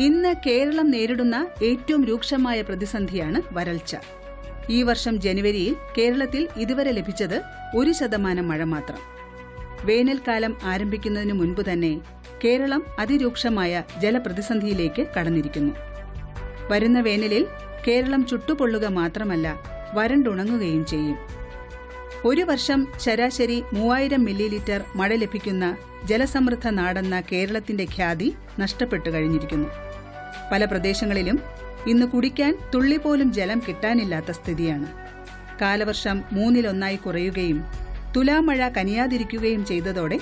ഇന്ന് കേരളം നേരിടുന്ന ഏറ്റവും രൂക്ഷമായ പ്രതിസന്ധിയാണ് വരൾച്ച. ഈ വർഷം ജനുവരിയിൽ കേരളത്തിൽ ഇതുവരെ ലഭിച്ചത് 1% മഴ മാത്രം. വേനൽക്കാലം ആരംഭിക്കുന്നതിനു മുൻപ് തന്നെ കേരളം അതിരൂക്ഷമായ ജലപ്രതിസന്ധിയിലേക്ക് കടന്നിരിക്കുന്നു. വരുന്ന വേനലിൽ കേരളം ചുട്ടുപൊള്ളുക മാത്രമല്ല, വരണ്ടുണങ്ങുകയും ചെയ്യും. ഒരു വർഷം ശരാശരി 3000 മില്ലിലിറ്റർ മഴ ലഭിക്കുന്ന ജലസമൃദ്ധ നാടെന്ന കേരളത്തിന്റെ ഖ്യാതി നഷ്ടപ്പെട്ടു കഴിഞ്ഞിരിക്കുന്നു. പല പ്രദേശങ്ങളിലും ഇന്ന് കുടിക്കാൻ തുള്ളിപോലും ജലം കിട്ടാനില്ലാത്ത സ്ഥിതിയാണ്. കാലവർഷം 1/3 കുറയുകയും തുലാമഴ കനിയാതിരിക്കുകയും ചെയ്തതോടെ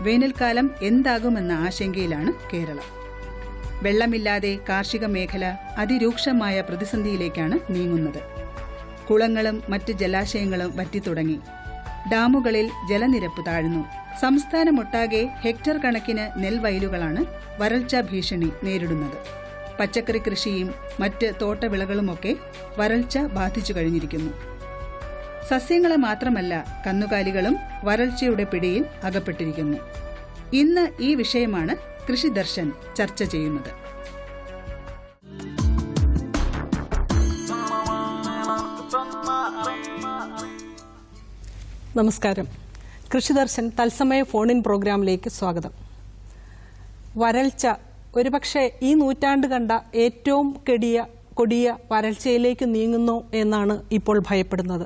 വേനൽക്കാലം എന്താകുമെന്ന ആശങ്കയിലാണ് കേരളം. വെള്ളമില്ലാതെ കാർഷിക മേഖല അതിരൂക്ഷമായ പ്രതിസന്ധിയിലേക്കാണ് നീങ്ങുന്നത്. കുളങ്ങളും മറ്റ് ജലാശയങ്ങളും വറ്റിത്തുടങ്ങി. ഡാമുകളിൽ ജലനിരപ്പ് താഴ്ന്നു. സംസ്ഥാനമൊട്ടാകെ ഹെക്ടർ കണക്കിന് നെൽവയലുകളാണ് വരൾച്ചാ ഭീഷണി നേരിടുന്നത്. പച്ചക്കറി കൃഷിയും മറ്റ് തോട്ടവിളകളുമൊക്കെ വരൾച്ച ബാധിച്ചു കഴിഞ്ഞിരിക്കുന്നു. സസ്യങ്ങളെ മാത്രമല്ല, കന്നുകാലികളും വരൾച്ചയുടെ പിടിയിൽ അകപ്പെട്ടിരിക്കുന്നു. ഇന്ന് ഈ വിഷയമാണ് കൃഷി ദർശൻ ചർച്ച ചെയ്യുന്നത്. നമസ്കാരം. കൃഷിദർശൻ തത്സമയ ഫോണിൻ പ്രോഗ്രാമിലേക്ക് സ്വാഗതം. വരൾച്ച ഒരുപക്ഷെ ഈ നൂറ്റാണ്ട് കണ്ട ഏറ്റവും കൊടിയ വരൾച്ചയിലേക്ക് നീങ്ങുന്നു എന്നാണ് ഇപ്പോൾ ഭയപ്പെടുന്നത്.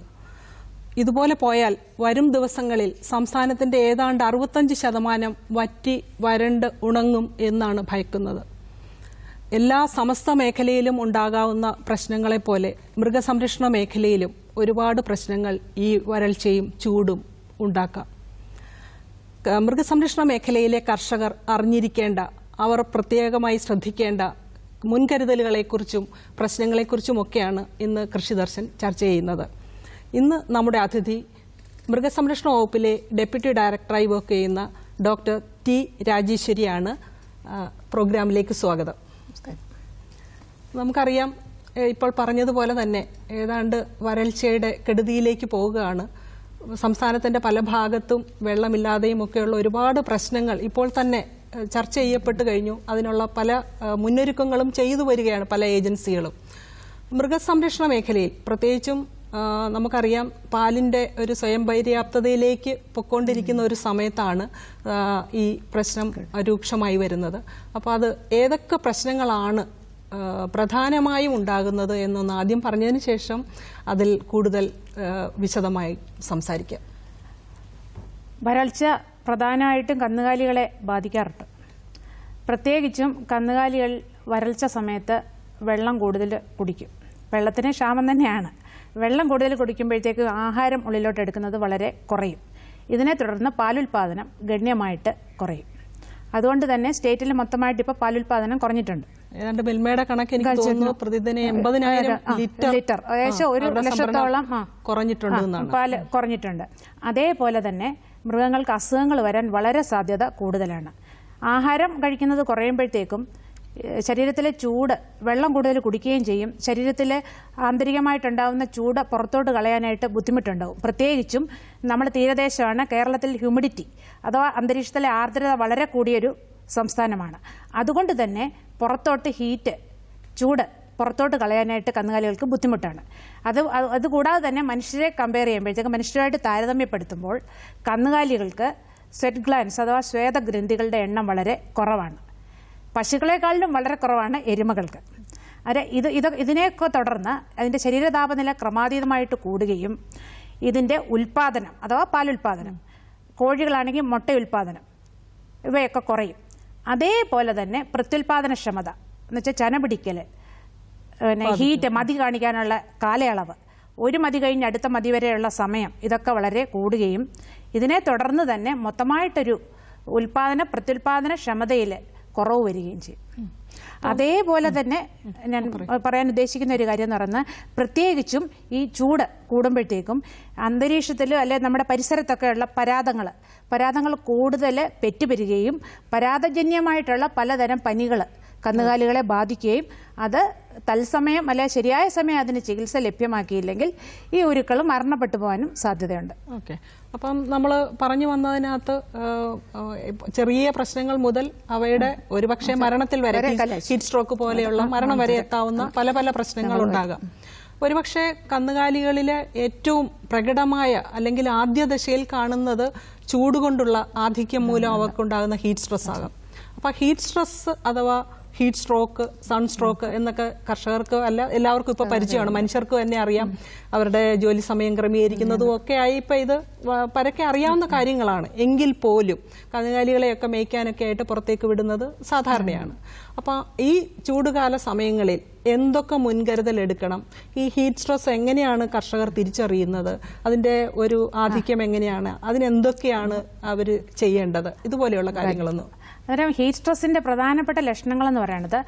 ഇതുപോലെ പോയാൽ വരും ദിവസങ്ങളിൽ സംസ്ഥാനത്തിന്റെ ഏതാണ്ട് 65% വറ്റി വരണ്ട് ഉണങ്ങും എന്നാണ് ഭയക്കുന്നത്. എല്ലാ സമസ്ത മേഖലയിലും ഉണ്ടാകാവുന്ന പ്രശ്നങ്ങളെപ്പോലെ മൃഗസംരക്ഷണ മേഖലയിലും ഒരുപാട് പ്രശ്നങ്ങൾ ഈ വരൾച്ചയും ചൂടും ഉണ്ടാക്കാം. മൃഗസംരക്ഷണ മേഖലയിലെ കർഷകർ അറിഞ്ഞിരിക്കേണ്ട, അവർ പ്രത്യേകമായി ശ്രദ്ധിക്കേണ്ട മുൻകരുതലുകളെക്കുറിച്ചും പ്രശ്നങ്ങളെക്കുറിച്ചുമൊക്കെയാണ് ഇന്ന് കൃഷിദർശൻ ചർച്ച ചെയ്യുന്നത്. ഇന്ന് നമ്മുടെ അതിഥി മൃഗസംരക്ഷണ വകുപ്പിലെ ഡെപ്യൂട്ടി ഡയറക്ടറായി വർക്ക് ചെയ്യുന്ന ഡോക്ടർ ടി രാജേശ്വരിയാണ്. പ്രോഗ്രാമിലേക്ക് സ്വാഗതം. നമുക്കറിയാം, ഇപ്പോൾ പറഞ്ഞതുപോലെ തന്നെ ഏതാണ്ട് വരൾച്ചയുടെ കെടുതിയിലേക്ക് പോവുകയാണ്. സംസ്ഥാനത്തിന്റെ പല ഭാഗത്തും വെള്ളമില്ലാതെയും ഒക്കെയുള്ള ഒരുപാട് പ്രശ്നങ്ങൾ ഇപ്പോൾ തന്നെ ചർച്ച ചെയ്യപ്പെട്ട് കഴിഞ്ഞു. അതിനുള്ള പല മുന്നൊരുക്കങ്ങളും ചെയ്തു വരികയാണ് പല ഏജൻസികളും. മൃഗസംരക്ഷണ മേഖലയിൽ പ്രത്യേകിച്ചും നമുക്കറിയാം, പാലിന്റെ ഒരു സ്വയം പര്യാപ്തതയിലേക്ക് പൊയ്ക്കൊണ്ടിരിക്കുന്ന ഒരു സമയത്താണ് ഈ പ്രശ്നം രൂക്ഷമായി വരുന്നത്. അപ്പോൾ അത് ഏതൊക്കെ പ്രശ്നങ്ങളാണ് പ്രധാനമായും ഉണ്ടാകുന്നത് എന്നൊന്ന് ആദ്യം പറഞ്ഞതിന് ശേഷം അതിൽ കൂടുതൽ വിശദമായി സംസാരിക്കാം. വരൾച്ച പ്രധാനമായിട്ടും കന്നുകാലികളെ ബാധിക്കാറുണ്ട്. പ്രത്യേകിച്ചും കന്നുകാലികൾ വരൾച്ച സമയത്ത് വെള്ളം കൂടുതൽ കുടിക്കും. വെള്ളത്തിന് ക്ഷാമം തന്നെയാണ്. വെള്ളം കൂടുതൽ കുടിക്കുമ്പോഴത്തേക്ക് ആഹാരം ഉള്ളിലോട്ട് എടുക്കുന്നത് വളരെ കുറയും. ഇതിനെ തുടർന്ന് പാലുൽപാദനം ഗണ്യമായിട്ട് കുറയും. അതുകൊണ്ട് തന്നെ സ്റ്റേറ്റിൽ മൊത്തമായിട്ട് ഇപ്പോൾ പാലുൽപാദനം കുറഞ്ഞിട്ടുണ്ട്. ഏതാണ്ട് മിൽമയുടെ കണക്ക് എനിക്ക് തോന്നുന്നു പ്രതിദിനം 80,000 ലിറ്റർ, ഏകദേശം 1,00,000-ഓളം പാല് കുറഞ്ഞിട്ടുണ്ട്. അതേപോലെ തന്നെ മൃഗങ്ങൾക്ക് അസുഖങ്ങൾ വരാൻ വളരെ സാധ്യത കൂടുതലാണ്. ആഹാരം കഴിക്കുന്നത് കുറയുമ്പോഴത്തേക്കും ശരീരത്തിലെ ചൂട്, വെള്ളം കൂടുതൽ കുടിക്കുകയും ചെയ്യും. ശരീരത്തിലെ ആന്തരികമായിട്ടുണ്ടാകുന്ന ചൂട് പുറത്തോട്ട് കളയാനായിട്ട് ബുദ്ധിമുട്ടുണ്ടാവും. പ്രത്യേകിച്ചും നമ്മുടെ തീരദേശമാണ്. കേരളത്തിൽ ഹ്യൂമിഡിറ്റി അഥവാ അന്തരീക്ഷത്തിലെ ആർദ്രത വളരെ കൂടിയൊരു സംസ്ഥാനമാണ്. അതുകൊണ്ട് തന്നെ പുറത്തോട്ട് ചൂട് പുറത്തോട്ട് കളയാനായിട്ട് കന്നുകാലികൾക്ക് ബുദ്ധിമുട്ടാണ്. അതുകൂടാതെ തന്നെ മനുഷ്യരെ കമ്പയർ ചെയ്യുമ്പോഴത്തേക്ക്, മനുഷ്യരുമായിട്ട് താരതമ്യപ്പെടുത്തുമ്പോൾ കന്നുകാലികൾക്ക് സ്വെറ്റ് ഗ്ലാൻസ് അഥവാ ശ്വേതഗ്രന്ഥികളുടെ എണ്ണം വളരെ കുറവാണ്. പശുക്കളെക്കാളിലും വളരെ കുറവാണ് എരുമകൾക്ക്. ഇതിനെയൊക്കെ തുടർന്ന് അതിൻ്റെ ശരീരതാപനില ക്രമാതീതമായിട്ട് കൂടുകയും ഇതിൻ്റെ ഉൽപാദനം അഥവാ പാലുൽപാദനം, കോഴികളാണെങ്കിൽ മുട്ട ഉൽപാദനം, ഇവയൊക്കെ കുറയും. അതേപോലെ തന്നെ പ്രത്യുൽപാദനക്ഷമത എന്ന് വെച്ചാൽ ചന പിടിക്കൽ, ഹീറ്റ്, മതി കാണിക്കാനുള്ള കാലയളവ്, ഒരു മതി കഴിഞ്ഞ് അടുത്ത മതി വരെയുള്ള സമയം, ഇതൊക്കെ വളരെ കൂടുകയും ഇതിനെ തുടർന്ന് തന്നെ മൊത്തമായിട്ടൊരു പ്രത്യുൽപാദന ക്ഷമതയിൽ കുറവ് വരികയും ചെയ്യും. അതേപോലെ തന്നെ ഞാൻ പറയാൻ ഉദ്ദേശിക്കുന്ന ഒരു കാര്യം എന്ന് പറഞ്ഞാൽ, പ്രത്യേകിച്ചും ഈ ചൂട് കൂടുമ്പോഴത്തേക്കും അന്തരീക്ഷത്തിലും അല്ലെ നമ്മുടെ പരിസരത്തൊക്കെയുള്ള പരാതങ്ങൾ കൂടുതൽ പെറ്റുപെരുകയും പരാതജന്യമായിട്ടുള്ള പലതരം പനികൾ കന്നുകാലികളെ ബാധിക്കുകയും അത് തത്സമയം അല്ലെ ശരിയായ സമയം അതിന് ചികിത്സ ലഭ്യമാക്കിയില്ലെങ്കിൽ ഈ ഉരുക്കൾ മരണപ്പെട്ടു പോകാനും സാധ്യതയുണ്ട്. ഓക്കെ, അപ്പം നമ്മൾ പറഞ്ഞു വന്നതിനകത്ത് ചെറിയ പ്രശ്നങ്ങൾ മുതൽ അവയുടെ ഒരുപക്ഷെ മരണത്തിൽ വരെ ഹീറ്റ് സ്ട്രോക്ക് പോലെയുള്ള മരണം വരെ എത്താവുന്ന പല പല പ്രശ്നങ്ങൾ ഉണ്ടാകാം. ഒരുപക്ഷെ കന്നുകാലികളിലെ ഏറ്റവും പ്രകടമായ അല്ലെങ്കിൽ ആദ്യ ദശയിൽ കാണുന്നത് ചൂടുകൊണ്ടുള്ള ആധിക്യം മൂലം അവർക്കുണ്ടാകുന്ന ഹീറ്റ് സ്ട്രെസ് ആകാം. അപ്പൊ ഹീറ്റ് സ്ട്രെസ് അഥവാ ഹീറ്റ് സ്ട്രോക്ക്, സൺസ്ട്രോക്ക് എന്നൊക്കെ കർഷകർക്ക് അല്ല എല്ലാവർക്കും ഇപ്പൊ പരിചയമാണ്. മനുഷ്യർക്ക് തന്നെ അറിയാം, അവരുടെ ജോലി സമയം ക്രമീകരിക്കുന്നതും ഒക്കെ ആയി ഇപ്പൊ ഇത് പരക്കെ അറിയാവുന്ന കാര്യങ്ങളാണ്. എങ്കിൽ പോലും കന്നുകാലികളെയൊക്കെ മേയ്ക്കാനൊക്കെ ആയിട്ട് പുറത്തേക്ക് വിടുന്നത് സാധാരണയാണ്. അപ്പൊ ഈ ചൂടുകാല സമയങ്ങളിൽ എന്തൊക്കെ മുൻകരുതൽ എടുക്കണം? ഈ ഹീറ്റ് സ്ട്രെസ് എങ്ങനെയാണ് കർഷകർ തിരിച്ചറിയുന്നത്? അതിന്റെ ഒരു ആധിക്യം എങ്ങനെയാണ്? അതിനെന്തൊക്കെയാണ് അവർ ചെയ്യേണ്ടത്? ഇതുപോലെയുള്ള കാര്യങ്ങളൊന്നും. അന്നേരം ഹീറ്റ് സ്ട്രെസ്സിന്റെ പ്രധാനപ്പെട്ട ലക്ഷണങ്ങളെന്ന് പറയുന്നത്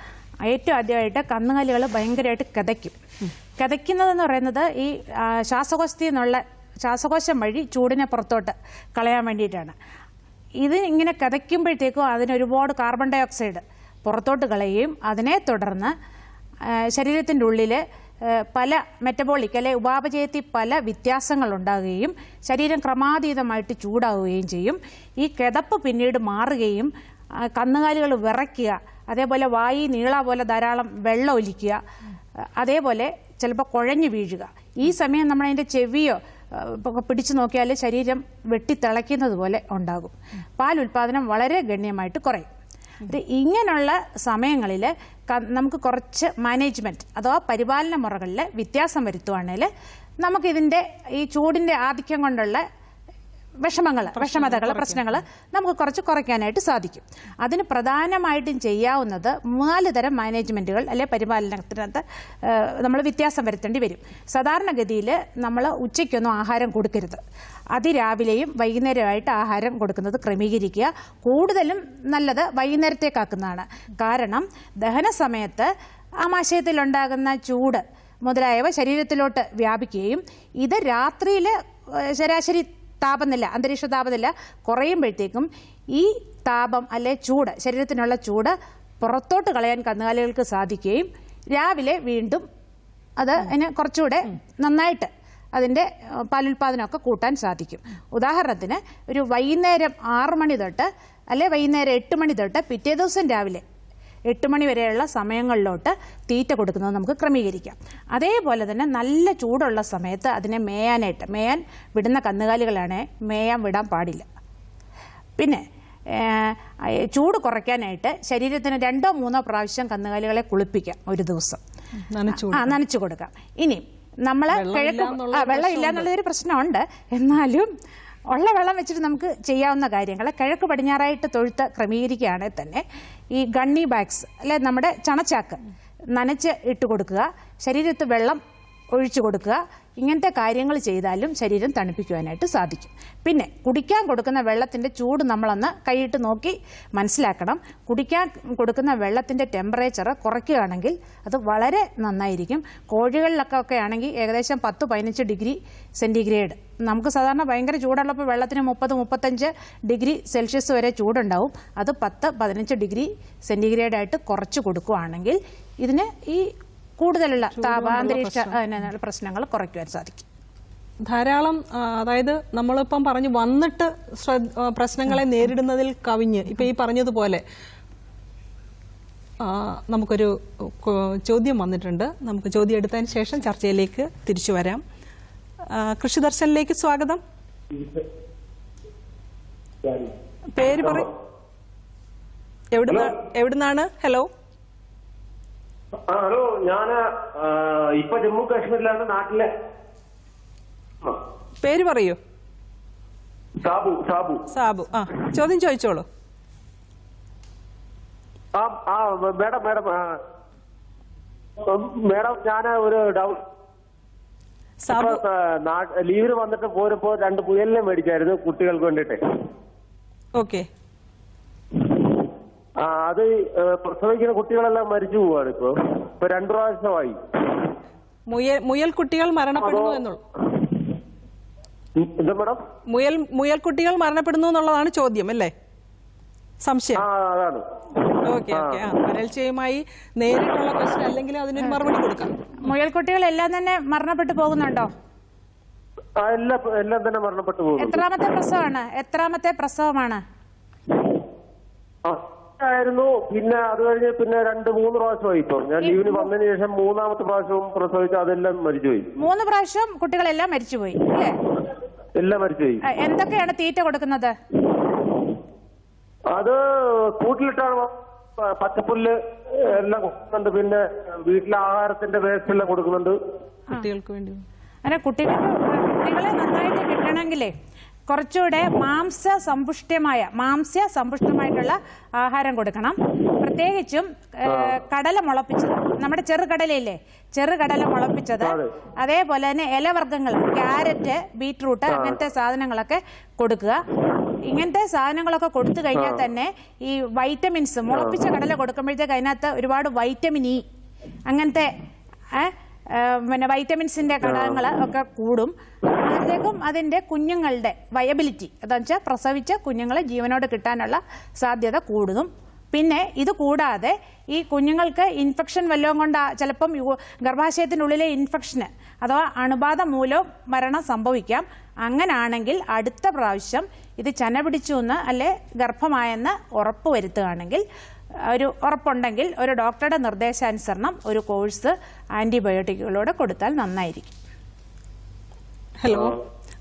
ഏറ്റവും ആദ്യമായിട്ട് കന്നുകാലികൾ ഭയങ്കരമായിട്ട് കിതയ്ക്കുന്നതെന്ന് പറയുന്നത് ഈ ശ്വാസകോശത്തിൽ നിന്നുള്ള ശ്വാസകോശം വഴി ചൂടിനെ പുറത്തോട്ട് കളയാൻ വേണ്ടിയിട്ടാണ്. ഇത് ഇങ്ങനെ കിതയ്ക്കുമ്പോഴത്തേക്കും അതിന് ഒരുപാട് കാർബൺ ഡൈ ഓക്സൈഡ് പുറത്തോട്ട് കളയുകയും അതിനെ തുടർന്ന് ശരീരത്തിൻ്റെ ഉള്ളിൽ പല മെറ്റബോളിക് അല്ലെ ഉപാപചയത്തിൽ പല വ്യത്യാസങ്ങൾ ഉണ്ടാകുകയും ശരീരം ക്രമാതീതമായിട്ട് ചൂടാവുകയും ചെയ്യും. ഈ കിതപ്പ് പിന്നീട് മാറുകയും കന്നുകാലികൾ വിറയ്ക്കുക, അതേപോലെ വായി നീള പോലെ ധാരാളം വെള്ളം ഒലിക്കുക, അതേപോലെ ചിലപ്പോൾ കുഴഞ്ഞു വീഴുക. ഈ സമയം നമ്മളതിൻ്റെ ചെവിയോ പിടിച്ചു നോക്കിയാൽ ശരീരം വെട്ടിത്തിളയ്ക്കുന്നത് പോലെ ഉണ്ടാകും. പാൽ ഉൽപ്പാദനം വളരെ ഗണ്യമായിട്ട് കുറയും. ഇങ്ങനെയുള്ള സമയങ്ങളിൽ നമുക്ക് കുറച്ച് മാനേജ്മെൻറ്റ് അഥവാ പരിപാലന മുറകളിൽ വ്യത്യാസം വരുത്തുവാണെങ്കിൽ നമുക്കിതിൻ്റെ ഈ ചൂടിൻ്റെ ആധിക്യം കൊണ്ടുള്ള വിഷമതകൾ പ്രശ്നങ്ങൾ നമുക്ക് കുറച്ച് കുറയ്ക്കാനായിട്ട് സാധിക്കും. അതിന് പ്രധാനമായിട്ടും ചെയ്യാവുന്നത് 4 തരം മാനേജ്മെൻറ്റുകൾ അല്ലെ പരിപാലനത്തിനകത്ത് നമ്മൾ വ്യത്യാസം വരുത്തേണ്ടി വരും. സാധാരണഗതിയിൽ നമ്മൾ ഉച്ചയ്ക്കൊന്നും ആഹാരം കൊടുക്കരുത്. അതിരാവിലെയും വൈകുന്നേരമായിട്ട് ആഹാരം കൊടുക്കുന്നത് ക്രമീകരിക്കുക. കൂടുതലും നല്ലത് വൈകുന്നേരത്തേക്കാക്കുന്നതാണ്. കാരണം ദഹന സമയത്ത് ആമാശയത്തിലുണ്ടാകുന്ന ചൂട് മുതലായവ ശരീരത്തിലോട്ട് വ്യാപിക്കുകയും ഇത് രാത്രിയിൽ ശരാശരി താപനില അന്തരീക്ഷ താപനില കുറയുമ്പോഴത്തേക്കും ഈ താപം അല്ലെ ചൂട് ശരീരത്തിനുള്ള ചൂട് പുറത്തോട്ട് കളയാൻ കന്നുകാലികൾക്ക് സാധിക്കുകയും രാവിലെ വീണ്ടും അത് അതിന് കുറച്ചുകൂടെ നന്നായിട്ട് അതിൻ്റെ പാലുൽപാദനമൊക്കെ കൂട്ടാൻ സാധിക്കും. ഉദാഹരണത്തിന് ഒരു വൈകുന്നേരം 6 മണി തൊട്ട് അല്ലെ വൈകുന്നേരം 8 മണി തൊട്ട് പിറ്റേ ദിവസം രാവിലെ 8 മണി വരെയുള്ള സമയങ്ങളിലോട്ട് തീറ്റ കൊടുക്കുന്നത് നമുക്ക് ക്രമീകരിക്കാം. അതേപോലെ തന്നെ നല്ല ചൂടുള്ള സമയത്ത് അതിനെ മേയാൻ വിടുന്ന കന്നുകാലികളാണ് മേയാൻ വിടാൻ പാടില്ല. പിന്നെ ചൂട് കുറയ്ക്കാനായിട്ട് ശരീരത്തിന് 2 or 3 പ്രാവശ്യം കന്നുകാലികളെ കുളിപ്പിക്കാം ഒരു ദിവസം, നനച്ചു കൊടുക്കാം. ഇനി നമ്മൾ വെള്ളം ഇല്ല എന്നുള്ളൊരു പ്രശ്നമുണ്ട്. എന്നാലും ഉള്ള വെള്ളം വെച്ചിട്ട് നമുക്ക് ചെയ്യാവുന്ന കാര്യങ്ങൾ കിഴക്ക് പടിഞ്ഞാറായിട്ട് തൊഴുത്ത് ക്രമീകരിക്കുകയാണെങ്കിൽ തന്നെ ഈ ഗണ്ണി ബാഗ്സ് അല്ലെ നമ്മുടെ ചണച്ചാക്ക് നനച്ച് ഇട്ട് കൊടുക്കുക, ശരീരത്ത് വെള്ളം ഒഴിച്ചു കൊടുക്കുക, ഇങ്ങനത്തെ കാര്യങ്ങൾ ചെയ്താലും ശരീരം തണുപ്പിക്കുവാനായിട്ട് സാധിക്കും. പിന്നെ കുടിക്കാൻ കൊടുക്കുന്ന വെള്ളത്തിൻ്റെ ചൂട് നമ്മളൊന്ന് കൈയിട്ട് നോക്കി മനസ്സിലാക്കണം. കുടിക്കാൻ കൊടുക്കുന്ന വെള്ളത്തിൻ്റെ ടെമ്പറേച്ചർ കുറയ്ക്കുകയാണെങ്കിൽ അത് വളരെ നന്നായിരിക്കും. കോഴികളിലൊക്കെ ആണെങ്കിൽ ഏകദേശം 10-15 ഡിഗ്രി സെൻറ്റിഗ്രേഡ്. നമുക്ക് സാധാരണ ഭയങ്കര ചൂടുള്ളപ്പോൾ വെള്ളത്തിന് 30-35 ഡിഗ്രി സെൽഷ്യസ് വരെ ചൂടുണ്ടാവും. അത് 10-15 ഡിഗ്രി സെൻറ്റിഗ്രേഡായിട്ട് കുറച്ച് കൊടുക്കുകയാണെങ്കിൽ ഇതിന് ഈ കൂടുതലുള്ള താപാന്തരീക്ഷ പ്രശ്നങ്ങൾ കുറയ്ക്കുവാൻ സാധിക്കും. ധാരാളം അതായത് നമ്മളിപ്പം പറഞ്ഞു വന്നിട്ട് പ്രശ്നങ്ങളെ നേരിടുന്നതിൽ കവിഞ്ഞ് ഇപ്പം ഈ പറഞ്ഞതുപോലെ നമുക്കൊരു ചോദ്യം വന്നിട്ടുണ്ട്. നമുക്ക് ചോദ്യം എടുത്തതിന് ശേഷം ചർച്ചയിലേക്ക് തിരിച്ചു വരാം. കൃഷി ദർശനിലേക്ക് സ്വാഗതം. പേര് പറയും, എവിടുന്നാണ്? ഹലോ. ഹലോ, ഞാന് ഇപ്പൊ ജമ്മു കാശ്മീരിലാണ്, നാട്ടിലെ. പേര് പറയൂ. സാബു. ചോദ്യം ചോദിച്ചോളൂ. മേഡം ഞാന് ഒരു ഡൗട്ട്. ലീവിന് വന്നിട്ട് പോരപ്പോ 2 പുയലിനെ മേടിച്ചായിരുന്നു കുട്ടികൾക്ക് വേണ്ടിട്ട്. ഓക്കെ. അത് പ്രസവിക്കുന്ന കുട്ടികളെല്ലാം മരിച്ചു പോവാണ്. ഇപ്പൊ 2 പ്രാവശ്യമായി. മുയൽ കുട്ടികൾ മരണപ്പെടുന്നു എന്നുള്ളൂ. എന്താ മേഡം? മുയൽ കുട്ടികൾ മരണപ്പെടുന്നു എന്നുള്ളതാണ് ചോദ്യം അല്ലേ? സംശയം. അതാണ്. Okay okay. വരൾച്ചയുമായി നേരിട്ടുള്ള ക്വസ്റ്റ്യൻ അല്ലെങ്കിൽ അതിനൊരു മറുപടി കൊടുക്കാം. മുയൽക്കുട്ടികളെല്ലാം തന്നെ മരണപ്പെട്ടു പോകുന്നുണ്ടോ? എല്ലാം തന്നെ മരണപ്പെട്ടു പോകും. എത്രാമത്തെ പ്രസവമാണ്? ആയിരുന്നു. പിന്നെ അത് കഴിഞ്ഞ് പിന്നെ 2-3 പ്രാവശ്യമായി. ഇപ്പൊ ഞാൻ ലീവിന് വന്നതിന് ശേഷം 3ാമത്തെ പ്രാവശ്യവും പ്രസവിച്ച് അതെല്ലാം മരിച്ചുപോയി. 3 പ്രാവശ്യം കുട്ടികളെല്ലാം മരിച്ചുപോയി അല്ലേ? എല്ലാം മരിച്ചുപോയി. എന്തൊക്കെയാണ് തീറ്റ കൊടുക്കുന്നത്? അത് കൂട്ടിലിട്ടാണ് പച്ചപ്പുല്ല് എല്ലാം കൊടുക്കുന്നുണ്ട്. പിന്നെ വീട്ടിലെ ആഹാരത്തിന്റെ വേസ്റ്റ് എല്ലാം കൊടുക്കുന്നുണ്ട് കുട്ടികൾക്ക് വേണ്ടി. അങ്ങനെ കുട്ടികളെ നന്നായിട്ട് കിട്ടണമെങ്കിലേ കുറച്ചുകൂടെ മാംസ്യസമ്പുഷ്ടമായിട്ടുള്ള ആഹാരം കൊടുക്കണം. പ്രത്യേകിച്ചും കടല മുളപ്പിച്ചത്, നമ്മുടെ ചെറുകടലയില്ലേ, ചെറുകടല മുളപ്പിച്ചത്, അതേപോലെ തന്നെ ഇലവർഗ്ഗങ്ങൾ, ക്യാരറ്റ്, ബീറ്റ്റൂട്ട് അങ്ങനത്തെ സാധനങ്ങളൊക്കെ കൊടുക്കുക. ഇങ്ങനത്തെ സാധനങ്ങളൊക്കെ കൊടുത്തു കഴിഞ്ഞാൽ തന്നെ ഈ വൈറ്റമിൻസ്, മുളപ്പിച്ച കടല കൊടുക്കുമ്പോഴത്തേക്ക് അതിനകത്ത് ഒരുപാട് വൈറ്റമിൻ ഇ അങ്ങനത്തെ പിന്നെ വൈറ്റമിൻസിന്റെ ഘടകങ്ങൾ ഒക്കെ കൂടും. അപ്പോഴത്തേക്കും അതിന്റെ കുഞ്ഞുങ്ങളുടെ വയബിലിറ്റി, അതെന്ന് വെച്ചാൽ പ്രസവിച്ച കുഞ്ഞുങ്ങളെ ജീവനോട് കിട്ടാനുള്ള സാധ്യത കൂടും. പിന്നെ ഇത് കൂടാതെ ഈ കുഞ്ഞുങ്ങൾക്ക് ഇൻഫെക്ഷൻ വല്ലതും കൊണ്ട് ചിലപ്പം ഗർഭാശയത്തിനുള്ളിലെ ഇൻഫെക്ഷന് അഥവാ അണുബാധ മൂലം മരണം സംഭവിക്കാം. അങ്ങനാണെങ്കിൽ അടുത്ത പ്രാവശ്യം ഇത് ചന പിടിച്ചു എന്ന് അല്ലെ ഗർഭമായെന്ന് ഉറപ്പുവരുത്തുകയാണെങ്കിൽ, ഉറപ്പുണ്ടെങ്കിൽ ഒരു ഡോക്ടറുടെ നിർദ്ദേശാനുസരണം ഒരു കോഴ്സ് ആന്റിബയോട്ടിക്കുകളോട് കൊടുത്താൽ നന്നായിരിക്കും. ഹലോ.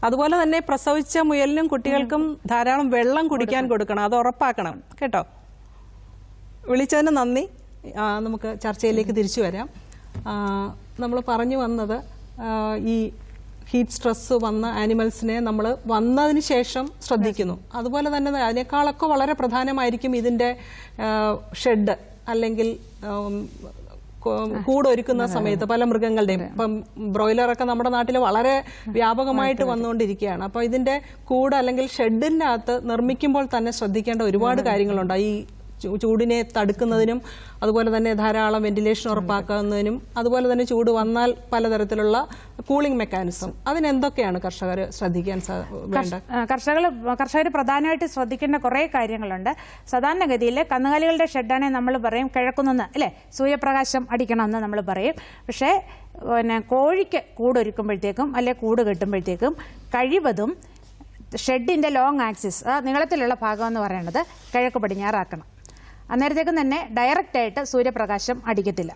അതുപോലെ തന്നെ പ്രസവിച്ച മുയലിനും കുട്ടികൾക്കും ധാരാളം വെള്ളം കുടിക്കാൻ കൊടുക്കണം, അത് ഉറപ്പാക്കണം കേട്ടോ. വിളിച്ചതിന് നന്ദി. നമുക്ക് ചർച്ചയിലേക്ക് തിരിച്ചു വരാം. നമ്മൾ പറഞ്ഞു വന്നത് ഈ ഹീറ്റ് സ്ട്രെസ് വന്ന ആനിമൽസിനെ നമ്മൾ വന്നതിന് ശേഷം ശ്രദ്ധിക്കുന്നു. അതുപോലെ തന്നെ അതിനേക്കാളൊക്കെ വളരെ പ്രധാനമായിരിക്കും ഇതിന്റെ ഷെഡ് അല്ലെങ്കിൽ കൂടൊരുക്കുന്ന സമയത്ത് പല മൃഗങ്ങളുടെയും. ഇപ്പം ബ്രോയിലറൊക്കെ നമ്മുടെ നാട്ടിൽ വളരെ വ്യാപകമായിട്ട് വന്നുകൊണ്ടിരിക്കുകയാണ്. അപ്പോൾ ഇതിന്റെ കൂട് അല്ലെങ്കിൽ ഷെഡിന്റെ അകത്ത് നിർമ്മിക്കുമ്പോൾ തന്നെ ശ്രദ്ധിക്കേണ്ട ഒരുപാട് കാര്യങ്ങളുണ്ട്. ഈ ചൂടിനെ തടുക്കുന്നതിനും അതുപോലെ തന്നെ ധാരാളം വെന്റിലേഷൻ ഉറപ്പാക്കുന്നതിനും അതുപോലെ തന്നെ ചൂട് വന്നാൽ പലതരത്തിലുള്ള കൂളിംഗ് മെക്കാനിസം, അതിനെന്തൊക്കെയാണ് കർഷകർ ശ്രദ്ധിക്കാൻ വേണ്ടത്? കർഷകർ പ്രധാനമായിട്ട് ശ്രദ്ധിക്കേണ്ട കുറേ കാര്യങ്ങളുണ്ട്. സാധാരണഗതിയിൽ കന്നുകാലികളുടെ ഷെഡാണെങ്കിൽ നമ്മൾ പറയും കിഴക്കുനിന്ന് അല്ലേ സൂര്യപ്രകാശം അടിക്കണമെന്ന് നമ്മൾ പറയും. പക്ഷേ പിന്നെ കോഴിക്ക് കൂടൊരുക്കുമ്പോഴത്തേക്കും അല്ലെ കൂട് കെട്ടുമ്പോഴത്തേക്കും കഴിവതും ഷെഡിന്റെ ലോങ് ആക്സിസ്, നീളത്തിലുള്ള ഭാഗം എന്ന് പറയുന്നത് കിഴക്ക് പടിഞ്ഞാറാക്കണം. അന്നേരത്തേക്കും തന്നെ ഡയറക്റ്റായിട്ട് സൂര്യപ്രകാശം അടിക്കത്തില്ല.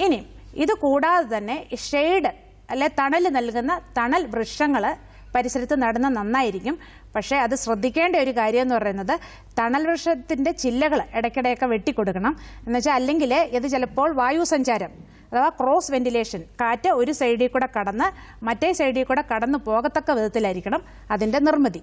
ഇനി ഇത് കൂടാതെ തന്നെ ഷെയ്ഡ് അല്ലെ തണൽ നൽകുന്ന തണൽ വൃക്ഷങ്ങൾ പരിസരത്ത് നടന്ന നന്നായിരിക്കും. പക്ഷേ അത് ശ്രദ്ധിക്കേണ്ട ഒരു കാര്യം എന്ന് പറയുന്നത് തണൽ വൃക്ഷത്തിൻ്റെ ചില്ലകൾ ഇടയ്ക്കിടെയൊക്കെ വെട്ടിക്കൊടുക്കണം. എന്നുവെച്ചാൽ അല്ലെങ്കിൽ ഇത് ചിലപ്പോൾ വായു സഞ്ചാരം അഥവാ ക്രോസ് വെന്റിലേഷൻ, കാറ്റ് ഒരു സൈഡിൽ കൂടെ കടന്ന് മറ്റേ സൈഡിൽ കൂടെ കടന്നു പോകത്തക്ക വിധത്തിലായിരിക്കണം അതിൻ്റെ നിർമ്മിതി.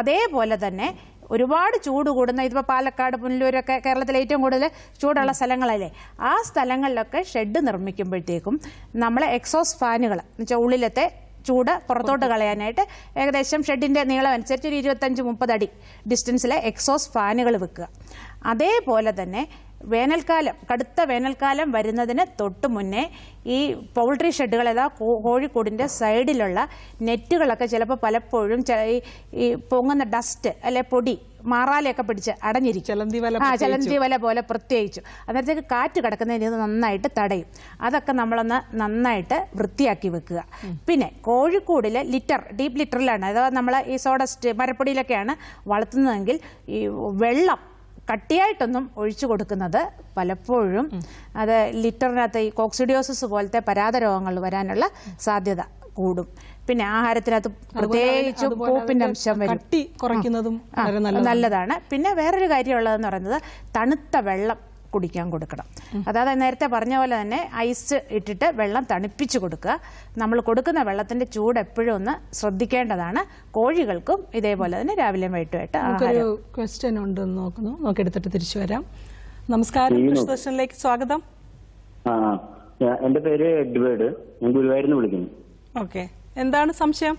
അതേപോലെ തന്നെ ഒരുപാട് ചൂട് കൂടുന്ന, ഇതിപ്പോൾ പാലക്കാട്, പുനലൂരൊക്കെ കേരളത്തിലെ ഏറ്റവും കൂടുതൽ ചൂടുള്ള സ്ഥലങ്ങളല്ലേ, ആ സ്ഥലങ്ങളിലൊക്കെ ഷെഡ് നിർമ്മിക്കുമ്പോഴത്തേക്കും നമ്മൾ എക്സോസ് ഫാനുകൾ എന്ന് വെച്ചാൽ ഉള്ളിലത്തെ ചൂട് പുറത്തോട്ട് കളയാനായിട്ട് ഏകദേശം ഷെഡിൻ്റെ നീളം അനുസരിച്ച് ഒരു 25-30 അടി ഡിസ്റ്റൻസിലെ എക്സോസ് ഫാനുകൾ വെക്കുക. അതേപോലെ തന്നെ വേനൽക്കാലം, കടുത്ത വേനൽക്കാലം വരുന്നതിന് തൊട്ട് മുന്നേ ഈ പൗൾട്രി ഷെഡുകൾ, അതായത് കോഴിക്കൂടിൻ്റെ സൈഡിലുള്ള നെറ്റുകളൊക്കെ ചിലപ്പോൾ പലപ്പോഴും ഈ പൊങ്ങുന്ന ഡസ്റ്റ് അല്ലെ പൊടി മാറാലയൊക്കെ പിടിച്ച് അടഞ്ഞിരിക്കും. ചലന്തി വല പോലെ പ്രത്യേകിച്ചു. അന്നേരത്തേക്ക് കാറ്റ് കിടക്കുന്നതിന് ഇത് നന്നായിട്ട് തടയും. അതൊക്കെ നമ്മളൊന്ന് നന്നായിട്ട് വൃത്തിയാക്കി വെക്കുക. പിന്നെ കോഴിക്കൂടിൽ ഡീപ്പ് ലിറ്ററിലാണ്, അഥവാ നമ്മൾ ഈ സോഡസ്റ്റ് മരപ്പൊടിയിലൊക്കെയാണ് വളർത്തുന്നതെങ്കിൽ ഈ വെള്ളം കട്ടിയായിട്ടൊന്നും ഒഴിച്ചു കൊടുക്കുന്നത് പലപ്പോഴും അത് ലിറ്ററിനകത്ത് ഈ കോക്സിഡിയോസിസ് പോലത്തെ പരാത രോഗങ്ങൾ വരാനുള്ള സാധ്യത കൂടും. പിന്നെ ആഹാരത്തിനകത്ത് പ്രത്യേകിച്ചും പൂപ്പിന്റെ അംശം വരും, കുറയ്ക്കുന്നതും നല്ലതാണ്. പിന്നെ വേറൊരു കാര്യമുള്ളതെന്ന് പറയുന്നത് തണുത്ത വെള്ളം കുടിക്കാൻ കൊടുക്കണം. അതായത് നേരത്തെ പറഞ്ഞ പോലെ തന്നെ ഐസ് ഇട്ടിട്ട് വെള്ളം തണുപ്പിച്ച് കൊടുക്കുക. നമ്മൾ കൊടുക്കുന്ന വെള്ളത്തിന്റെ ചൂട് എപ്പോഴും ഒന്ന് ശ്രദ്ധിക്കേണ്ടതാണ്. കോഴികൾക്കും ഇതേപോലെ തന്നെ രാവിലെയും വൈകിട്ടുമായിട്ട്. നമുക്കൊരു ക്വസ്റ്റ്യൻ ഉണ്ടെന്ന് നോക്കുന്നു, നോക്കിയെടുത്തിട്ട് തിരിച്ചു വരാം. നമസ്കാരം, ദൂരദർശനിലേക്ക് സ്വാഗതം. എന്റെ പേര് എഡ്വേർഡ്, ഞാൻ ഗുരുവായൂരിൽ നിന്ന് വിളിക്കുന്നു. ഓക്കെ, എന്താണ് സംശയം?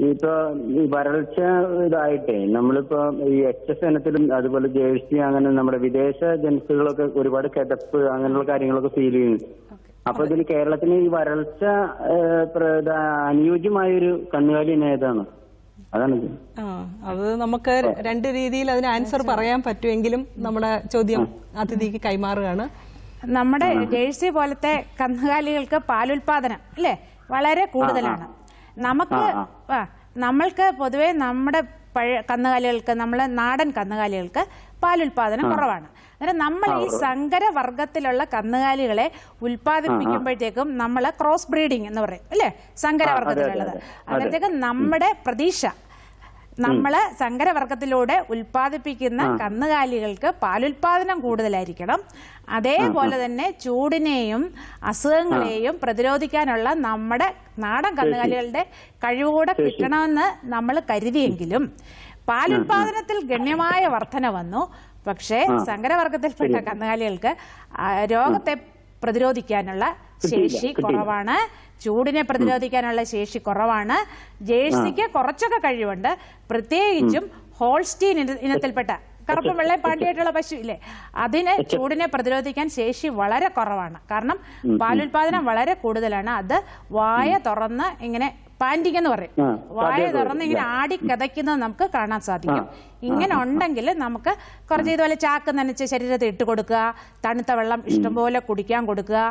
ഇപ്പൊ ഈ വരൾച്ച ഇതായിട്ടേ നമ്മളിപ്പോ ഈ എച്ച് ഇനത്തിലും അതുപോലെ ജേഴ്സി അങ്ങനെ നമ്മുടെ വിദേശ ജൻസുകളൊക്കെ ഒരുപാട് കിതപ്പ് അങ്ങനെയുള്ള കാര്യങ്ങളൊക്കെ ഫീൽ ചെയ്യുന്നു. അപ്പൊ ഇതിൽ കേരളത്തിന് ഈ വരൾച്ച അനുയോജ്യമായൊരു കന്നുകാലി ഇനം ഏതാണ്? അതാണ്. അത് നമുക്ക് രണ്ട് രീതിയിൽ അതിന് ആൻസർ പറയാൻ പറ്റുമെങ്കിലും നമ്മുടെ ചോദ്യം അതിഥിക്ക് കൈമാറുകയാണ്. നമ്മുടെ ജേഴ്സി പോലത്തെ കന്നുകാലികൾക്ക് പാലുൽപാദനം അല്ലേ വളരെ കൂടുതലാണ്. നമ്മൾക്ക് പൊതുവെ നമ്മുടെ കന്നുകാലികൾക്ക്, നമ്മളെ നാടൻ കന്നുകാലികൾക്ക് പാലുൽപാദനം കുറവാണ്. അന്നേരം നമ്മൾ ഈ സങ്കരവർഗത്തിലുള്ള കന്നുകാലികളെ ഉൽപ്പാദിപ്പിക്കുമ്പോഴത്തേക്കും നമ്മൾ ക്രോസ് ബ്രീഡിംഗ് എന്ന് പറയും അല്ലേ, സങ്കരവർഗത്തിലുള്ളത്. അന്നേരത്തേക്ക് നമ്മുടെ പ്രതീക്ഷ നമ്മള് സങ്കരവർഗത്തിലൂടെ ഉൽപ്പാദിപ്പിക്കുന്ന കന്നുകാലികൾക്ക് പാലുൽപാദനം കൂടുതലായിരിക്കണം. അതേപോലെ തന്നെ ചൂടിനെയും അസുഖങ്ങളെയും പ്രതിരോധിക്കാനുള്ള നമ്മുടെ നാടൻ കന്നുകാലികളുടെ കഴിവുകൂടെ കിട്ടണമെന്ന് നമ്മൾ കരുതിയെങ്കിലും പാലുൽപാദനത്തിൽ ഗണ്യമായ വർധന വന്നു. പക്ഷേ സങ്കരവർഗത്തിൽപ്പെട്ട കന്നുകാലികൾക്ക് രോഗത്തെ പ്രതിരോധിക്കാനുള്ള ശേഷി കുറവാണ്, ചൂടിനെ പ്രതിരോധിക്കാനുള്ള ശേഷി കുറവാണ്. ജേഴ്സിക്ക് കുറച്ചൊക്കെ കഴിവുണ്ട്, പ്രത്യേകിച്ചും ഹോൾസ്റ്റീൻ ഇനത്തിൽപ്പെട്ട കറുപ്പും വെള്ളയും പാണ്ടിയായിട്ടുള്ള പശു ഇല്ലേ, അതിന് ചൂടിനെ പ്രതിരോധിക്കാൻ ശേഷി വളരെ കുറവാണ്. കാരണം പാലുൽപാദനം വളരെ കൂടുതലാണ്. അത് വായ തുറന്ന് ഇങ്ങനെ പാൻറ്റിങ് എന്ന് പറയും, വായ തുറന്ന് ഇങ്ങനെ ആടി കഥയ്ക്കുന്നത് നമുക്ക് കാണാൻ സാധിക്കും. ഇങ്ങനെ ഉണ്ടെങ്കിൽ നമുക്ക് കുറച്ച് ഇതുപോലെ ചാക്ക് നനച്ച് ശരീരത്തിൽ ഇട്ട് കൊടുക്കുക, തണുത്ത വെള്ളം ഇഷ്ടംപോലെ കുടിക്കാൻ കൊടുക്കുക,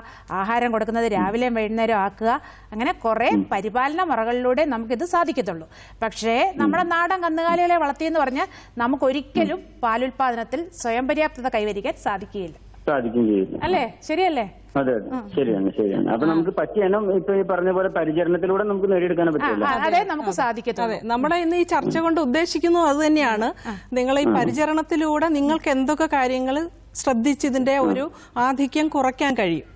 ആഹാരം കൊടുക്കുന്നത് രാവിലെയും വൈകുന്നേരം ആക്കുക. അങ്ങനെ കുറെ പരിപാലന മുറകളിലൂടെ നമുക്കിത് സാധിക്കത്തുള്ളൂ. പക്ഷേ നമ്മുടെ നാടൻ കന്നുകാലികളെ വളർത്തിയെന്ന് പറഞ്ഞാൽ നമുക്കൊരിക്കലും പാലുൽപാദനത്തിൽ സ്വയം പര്യാപ്തത കൈവരിക്കാൻ സാധിക്കുകയില്ല. അല്ലേ, ശരിയല്ലേ? അതെ അതെ, ശരിയാണ് ശരിയാണ്. അപ്പൊ നമുക്ക് പറ്റിയ ഇനം ഇപ്പൊ ഈ പറഞ്ഞ പോലെ പരിചരണത്തിലൂടെ നമുക്ക് നേടിയെടുക്കാൻ പറ്റില്ല. അതെ, നമുക്ക് സാധിക്കത്തുള്ളൂ. അതെ, നമ്മളെ ഇന്ന് ഈ ചർച്ച കൊണ്ട് ഉദ്ദേശിക്കുന്നത് അത് തന്നെയാണ്. നിങ്ങൾ ഈ പരിചരണത്തിലൂടെ നിങ്ങൾക്ക് എന്തൊക്കെ കാര്യങ്ങൾ ശ്രദ്ധിച്ച് ഇതിന്റെ ഒരു ആധിക്യം കുറയ്ക്കാൻ കഴിയും.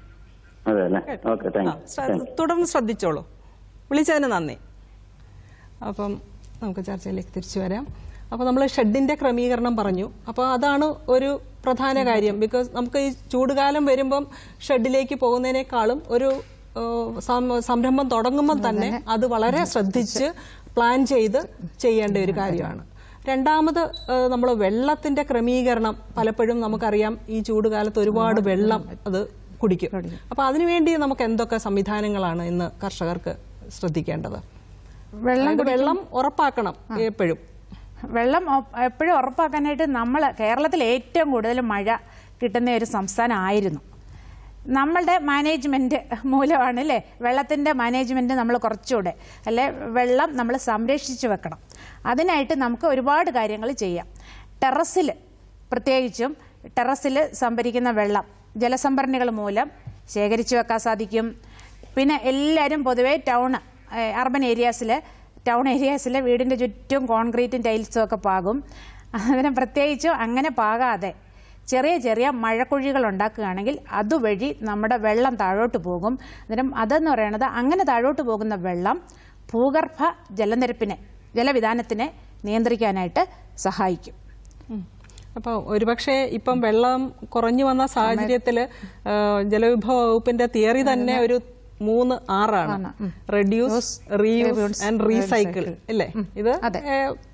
അതെ അല്ലേ, ഓക്കെ, തുടർന്ന് ശ്രദ്ധിച്ചോളൂ. വിളിച്ചതിന് നന്ദി. അപ്പം നമുക്ക് ചർച്ചയിലേക്ക് തിരിച്ചു വരാം. അപ്പോൾ നമ്മൾ ഷെഡിന്റെ ക്രമീകരണം പറഞ്ഞു. അപ്പോൾ അതാണ് ഒരു പ്രധാന കാര്യം. ബിക്കോസ് നമുക്ക് ഈ ചൂടുകാലം വരുമ്പം ഷെഡിലേക്ക് പോകുന്നതിനേക്കാളും ഒരു സംരംഭം തുടങ്ങുമ്പം തന്നെ അത് വളരെ ശ്രദ്ധിച്ച് പ്ലാൻ ചെയ്ത് ചെയ്യേണ്ട ഒരു കാര്യമാണ്. രണ്ടാമത് നമ്മൾ വെള്ളത്തിന്റെ ക്രമീകരണം. പലപ്പോഴും നമുക്കറിയാം ഈ ചൂടുകാലത്ത് ഒരുപാട് വെള്ളം അത് കുടിക്കും. അപ്പോൾ അതിനുവേണ്ടി നമുക്ക് എന്തൊക്കെ സംവിധാനങ്ങളാണ് ഇന്ന് കർഷകർക്ക് ശ്രദ്ധിക്കേണ്ടത്? വെള്ളം ഉറപ്പാക്കണം എപ്പോഴും. വെള്ളം എപ്പോഴും ഉറപ്പാക്കാനായിട്ട് നമ്മൾ കേരളത്തിൽ ഏറ്റവും കൂടുതൽ മഴ കിട്ടുന്ന ഒരു സംസ്ഥാനമായിരുന്നു. നമ്മളുടെ മാനേജ്മെൻറ്റ് മൂലമാണ് അല്ലേ, വെള്ളത്തിൻ്റെ മാനേജ്മെൻറ്റ് നമ്മൾ കുറച്ചുകൂടെ അല്ലെ, വെള്ളം നമ്മൾ സംരക്ഷിച്ച് വെക്കണം. അതിനായിട്ട് നമുക്ക് ഒരുപാട് കാര്യങ്ങൾ ചെയ്യാം. ടെറസിൽ, പ്രത്യേകിച്ചും ടെറസിൽ സംഭരിക്കുന്ന വെള്ളം ജലസംഭരണികൾ മൂലം ശേഖരിച്ച് വെക്കാൻ സാധിക്കും. പിന്നെ എല്ലാവരും പൊതുവേ അർബൻ ടൗൺ ഏരിയാസിൽ വീടിൻ്റെ ചുറ്റും കോൺക്രീറ്റും ടൈൽസും ഒക്കെ പാകും. അതിന് പ്രത്യേകിച്ചും അങ്ങനെ പാകാതെ ചെറിയ ചെറിയ മഴക്കുഴികൾ ഉണ്ടാക്കുകയാണെങ്കിൽ അതുവഴി നമ്മുടെ വെള്ളം താഴോട്ട് പോകും. അന്നേരം അതെന്ന് പറയുന്നത് അങ്ങനെ താഴോട്ട് പോകുന്ന വെള്ളം ഭൂഗർഭ ജലവിധാനത്തിനെ നിയന്ത്രിക്കാനായിട്ട് സഹായിക്കും. അപ്പോൾ ഒരുപക്ഷെ ഇപ്പം വെള്ളം കുറഞ്ഞു വന്ന സാഹചര്യത്തിൽ ജലവിഭവ വകുപ്പിന്റെ തിയറി തന്നെ ഒരു 3R ആണ്. റെഡ്യൂസ്, റീയൂസ് ആൻഡ് റീസൈക്കിൾ അല്ലേ? ഇത്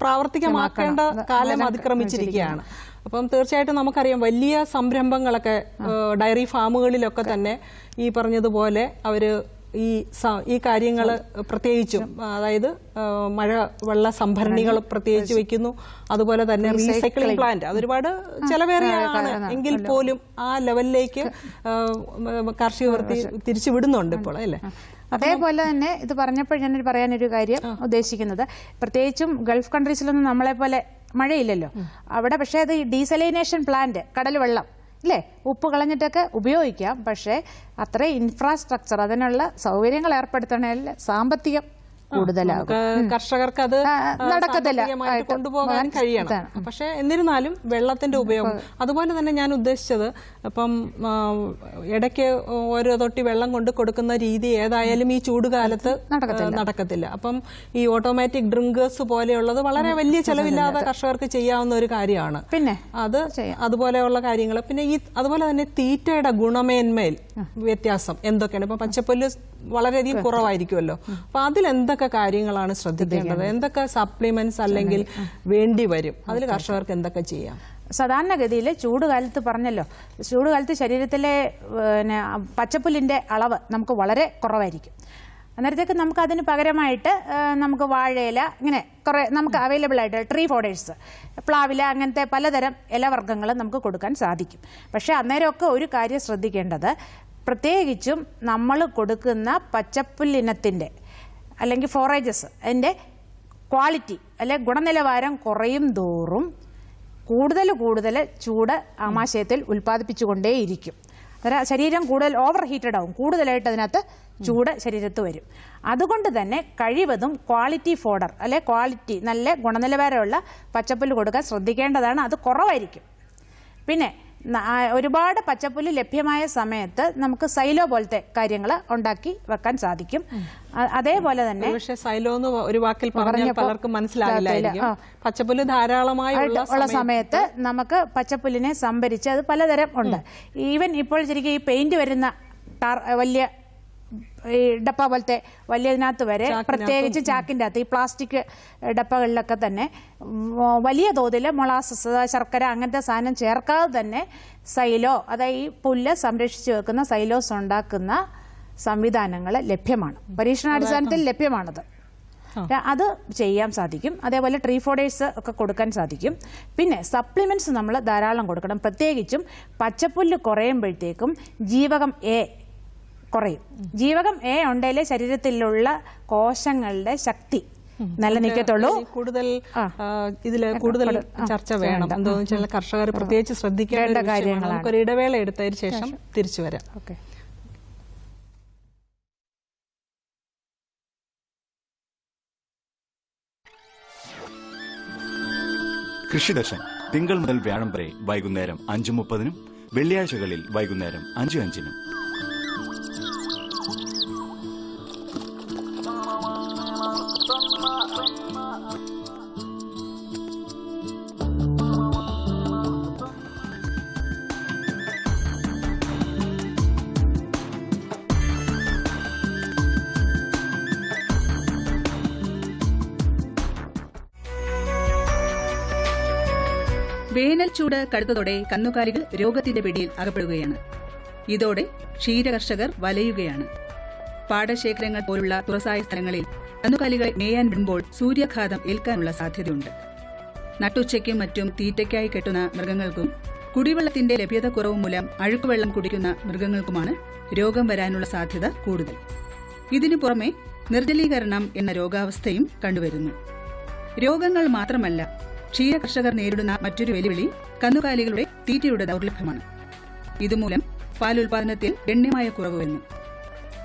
പ്രാവർത്തികമാക്കേണ്ട കാലം അതിക്രമിച്ചിരിക്കുകയാണ്. അപ്പം തീർച്ചയായിട്ടും നമുക്കറിയാം വലിയ സംരംഭങ്ങളൊക്കെ ഡയറി ഫാമുകളിലൊക്കെ തന്നെ ഈ പറഞ്ഞതുപോലെ അവര് ഈ കാര്യങ്ങൾ പ്രത്യേകിച്ചും, അതായത് മഴവെള്ള സംഭരണികൾ പ്രത്യേകിച്ച് വെക്കുന്നു. അതുപോലെ തന്നെ റീസൈക്ലിംഗ് പ്ലാന്റ്, അതൊരുപാട് ചെലവേറിയാണ് എങ്കിൽ പോലും ആ ലെവലിലേക്ക് കാർഷികർ തിരിച്ചു വിടുന്നുണ്ട് ഇപ്പോൾ അല്ലേ? അതേപോലെ തന്നെ ഇത് പറഞ്ഞപ്പോൾ ഞാനൊരു പറയാനൊരു കാര്യം ഉദ്ദേശിക്കുന്നത്, പ്രത്യേകിച്ചും ഗൾഫ് കൺട്രീസിലൊന്നും നമ്മളെ പോലെ മഴയില്ലല്ലോ. അവിടെ പക്ഷേ അത് ഡീസലൈനേഷൻ പ്ലാന്റ്, കടൽ വെള്ളം അല്ലേ, ഉപ്പ് കളഞ്ഞിട്ടൊക്കെ ഉപയോഗിക്കാം. പക്ഷേ അത്ര ഇൻഫ്രാസ്ട്രക്ചർ, അതിനുള്ള സൗകര്യങ്ങൾ ഏർപ്പെടുത്തണേൽ സാമ്പത്തികം കൂടുതലാകും. കർഷകർക്ക് അത് നടക്കത്തില്ല, കൊണ്ടുപോകാൻ കഴിയണം. പക്ഷെ എന്നിരുന്നാലും വെള്ളത്തിന്റെ ഉപയോഗം, അതുപോലെ തന്നെ ഞാൻ ഉദ്ദേശിച്ചത് ഇപ്പം ഇടയ്ക്ക് ഓരോ തൊട്ടി വെള്ളം കൊണ്ട് കൊടുക്കുന്ന രീതി ഏതായാലും ഈ ചൂടുകാലത്ത് നടക്കത്തില്ല. അപ്പം ഈ ഓട്ടോമാറ്റിക് ഡ്രിങ്കേഴ്സ് പോലെയുള്ളത് വളരെ വലിയ ചെലവില്ലാതെ കർഷകർക്ക് ചെയ്യാവുന്ന ഒരു കാര്യമാണ്. പിന്നെ അതുപോലെയുള്ള കാര്യങ്ങൾ. പിന്നെ അതുപോലെ തന്നെ തീറ്റയുടെ ഗുണമേന്മയിൽ വ്യത്യാസം എന്തൊക്കെയാണ്? ഇപ്പൊ പച്ചപ്പുല്ല് വളരെയധികം കുറവായിരിക്കുമല്ലോ. അപ്പൊ അതിലെന്തൊക്കെ കാര്യങ്ങളാണ് ശ്രദ്ധിക്കേണ്ടത്? എന്തൊക്കെ സപ്ലിമെന്റ്സ് അല്ലെങ്കിൽ വേണ്ടി വരും? അതിൽ കർഷകർക്ക് എന്തൊക്കെ ചെയ്യാം? സാധാരണഗതിയിൽ ചൂടുകാലത്ത് പറഞ്ഞല്ലോ, ചൂടുകാലത്ത് ശരീരത്തിലെ പച്ചപ്പുല്ലിന്റെ അളവ് നമുക്ക് വളരെ കുറവായിരിക്കും. അന്നേരത്തേക്ക് നമുക്ക് അതിന് പകരമായിട്ട് നമുക്ക് വാഴയില ഇങ്ങനെ കുറേ നമുക്ക് അവൈലബിൾ ആയിട്ട് ട്രീ ഫോഡേഴ്സ്, പ്ലാവില, അങ്ങനത്തെ പലതരം ഇലവർഗ്ഗങ്ങളും നമുക്ക് കൊടുക്കാൻ സാധിക്കും. പക്ഷേ അന്നേരമൊക്കെ ഒരു കാര്യം ശ്രദ്ധിക്കേണ്ടത്, പ്രത്യേകിച്ചും നമ്മൾ കൊടുക്കുന്ന പച്ചപ്പുല്ലിനത്തിൻ്റെ അല്ലെങ്കിൽ ഫോറേജസ് അതിൻ്റെ ക്വാളിറ്റി അല്ലെ ഗുണനിലവാരം കുറയും തോറും കൂടുതൽ ചൂട് ആമാശയത്തിൽ ഉൽപ്പാദിപ്പിച്ചുകൊണ്ടേയിരിക്കും. അന്നേരം ശരീരം കൂടുതൽ ഓവർ ഹീറ്റഡ് ആവും, കൂടുതലായിട്ട് അതിനകത്ത് ചൂട് ശരീരത്ത് വരും. അതുകൊണ്ട് തന്നെ കഴിവതും ക്വാളിറ്റി ഫോഡർ അല്ലെ ക്വാളിറ്റി നല്ല ഗുണനിലവാരമുള്ള പച്ചപ്പുല്ല് കൊടുക്കാൻ ശ്രദ്ധിക്കേണ്ടതാണ്. അത് കുറവായിരിക്കും. പിന്നെ ഒരുപാട് പച്ചപ്പുല്ല് ലഭ്യമായ സമയത്ത് നമുക്ക് സൈലോ പോലത്തെ കാര്യങ്ങൾ ഉണ്ടാക്കി വെക്കാൻ സാധിക്കും. അതേപോലെ തന്നെ പക്ഷേ സൈലോ എന്ന് ഒരു വാക്കിൽ പറഞ്ഞാൽ പലർക്കും മനസ്സിലാകില്ലായിരിക്കും. പച്ചപ്പുല്ല് ധാരാളമായി ഉള്ള സമയത്ത് നമുക്ക് പച്ചപ്പുല്ലിനെ സംഭരിച്ച് അത് പലതരം ഉണ്ട്. ഈവൻ ഇപ്പോൾ ശരിക്കും ഈ പെയിന്റ് വരുന്ന വലിയ ഈ ഡപ്പ പോലത്തെ വലിയതിനകത്ത് വരെ, പ്രത്യേകിച്ച് ചാക്കിൻ്റെ അകത്ത് ഈ പ്ലാസ്റ്റിക് ഡപ്പകളിലൊക്കെ തന്നെ വലിയ തോതിൽ മൊളാസസ്, ശർക്കര അങ്ങനത്തെ സാധനം ചേർക്കാതെ തന്നെ സൈലോ, അതായത് ഈ പുല്ല് സംരക്ഷിച്ചു വെക്കുന്ന സൈലോസ് ഉണ്ടാക്കുന്ന സംവിധാനങ്ങൾ ലഭ്യമാണ്, പരീക്ഷണാടിസ്ഥാനത്തിൽ ലഭ്യമാണത്. അത് ചെയ്യാൻ സാധിക്കും. അതേപോലെ ട്രീ ഫോഡേഴ്സ് ഒക്കെ കൊടുക്കാൻ സാധിക്കും. പിന്നെ സപ്ലിമെന്റ്സ് നമ്മൾ ധാരാളം കൊടുക്കണം. പ്രത്യേകിച്ചും പച്ചപ്പുല്ല് കുറയുമ്പോഴത്തേക്കും ജീവകം എ കുറയും. ജീവകം എ ഉണ്ടെങ്കിലേ ശരീരത്തിലുള്ള കോശങ്ങളുടെ ശക്തി നിലനിൽക്കത്തുള്ളൂ. കൂടുതൽ ചർച്ച വേണം. എന്താണെന്ന് വെച്ചാൽ കർഷകർ പ്രത്യേകിച്ച് ശ്രദ്ധിക്കേണ്ട കാര്യങ്ങളാണ്. നമുക്കൊരു ഇടവേള എടുത്തതിന് ശേഷം തിരിച്ചു വരാം. ഓക്കെ. കൃഷിദർശൻ തിങ്കൾ മുതൽ വ്യാഴം വരെ വൈകുന്നേരം 5:30, വെള്ളിയാഴ്ചകളിൽ വൈകുന്നേരം 5:05. വേനൽ ചൂട് കടുത്തതോടെ കന്നുകാലികൾ രോഗത്തിന്റെ പിടിയിൽ അകപ്പെടുകയാണ്. ഇതോടെ ക്ഷീരകർഷകർ വലയുകയാണ്. പാടശേഖരങ്ങൾ പോലുള്ള തുറസായ സ്ഥലങ്ങളിൽ കന്നുകാലികളെ മേയാൻ വിടുമ്പോൾ സൂര്യാഘാതം ഏൽക്കാനുള്ള സാധ്യതയുണ്ട്. നട്ടുച്ചയ്ക്കും മറ്റും തീറ്റയ്ക്കായി കെട്ടുന്ന മൃഗങ്ങൾക്കും കുടിവെള്ളത്തിന്റെ ലഭ്യത കുറവ് മൂലം അഴുക്കുവെള്ളം കുടിക്കുന്ന മൃഗങ്ങൾക്കുമാണ് രോഗം വരാനുള്ള സാധ്യത കൂടുതൽ. ഇതിനു പുറമെ നിർജ്ജലീകരണം എന്ന രോഗാവസ്ഥയും കണ്ടുവരുന്നു. രോഗങ്ങൾ മാത്രമല്ല, ക്ഷീരകർഷകർ നേരിടുന്ന മറ്റൊരു വെല്ലുവിളി കന്നുകാലികളുടെ തീറ്റയുടെ ദൗർലഭ്യമാണ്. ഇതുമൂലം പാലുൽപാദനത്തിൽ ഗണ്യമായ കുറവ് വരുന്നു.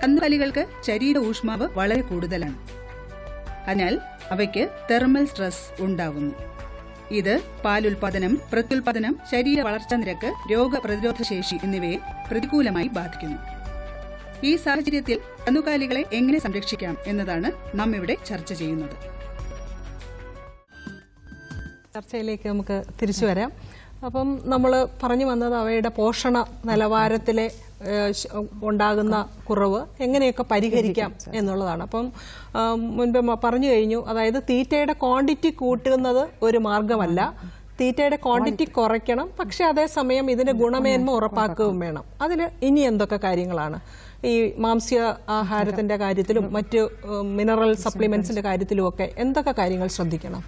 കന്നുകാലികൾക്ക് ശരീര ഊഷ്മാവ് വളരെ കൂടുതലാണ്. അതിനാൽ അവയ്ക്ക് തെർമൽ സ്ട്രെസ് ഉണ്ടാകുന്നു. ഇത് പാലുൽപാദനം, പ്രത്യുൽപാദനം, ശരീര വളർച്ചാ നിരക്ക്, രോഗപ്രതിരോധ ശേഷി എന്നിവയെ പ്രതികൂലമായി ബാധിക്കുന്നു. ഈ സാഹചര്യത്തിൽ കന്നുകാലികളെ എങ്ങനെ സംരക്ഷിക്കാം എന്നതാണ് നാം ഇവിടെ ചർച്ച ചെയ്യുന്നത്. ചർച്ചയിലേക്ക് നമുക്ക് തിരിച്ചു വരാം. അപ്പം നമ്മൾ പറഞ്ഞു വന്നത് അവയുടെ പോഷണ നിലവാരത്തിലെ ഉണ്ടാകുന്ന കുറവ് എങ്ങനെയൊക്കെ പരിഹരിക്കാം എന്നുള്ളതാണ്. അപ്പം മുൻപ് പറഞ്ഞു കഴിഞ്ഞു, അതായത് തീറ്റയുടെ ക്വാണ്ടിറ്റി കൂട്ടുന്നത് ഒരു മാർഗമല്ല, തീറ്റയുടെ ക്വാണ്ടിറ്റി കുറയ്ക്കണം. പക്ഷെ അതേസമയം ഇതിന്റെ ഗുണമേന്മ ഉറപ്പാക്കുകയും വേണം. അതിന് ഇനി എന്തൊക്കെ കാര്യങ്ങളാണ് ഈ മാംസ്യ ആഹാരത്തിന്റെ കാര്യത്തിലും മറ്റ് മിനറൽ സപ്ലിമെന്റ്സിന്റെ കാര്യത്തിലും ഒക്കെ എന്തൊക്കെ കാര്യങ്ങൾ ശ്രദ്ധിക്കണം?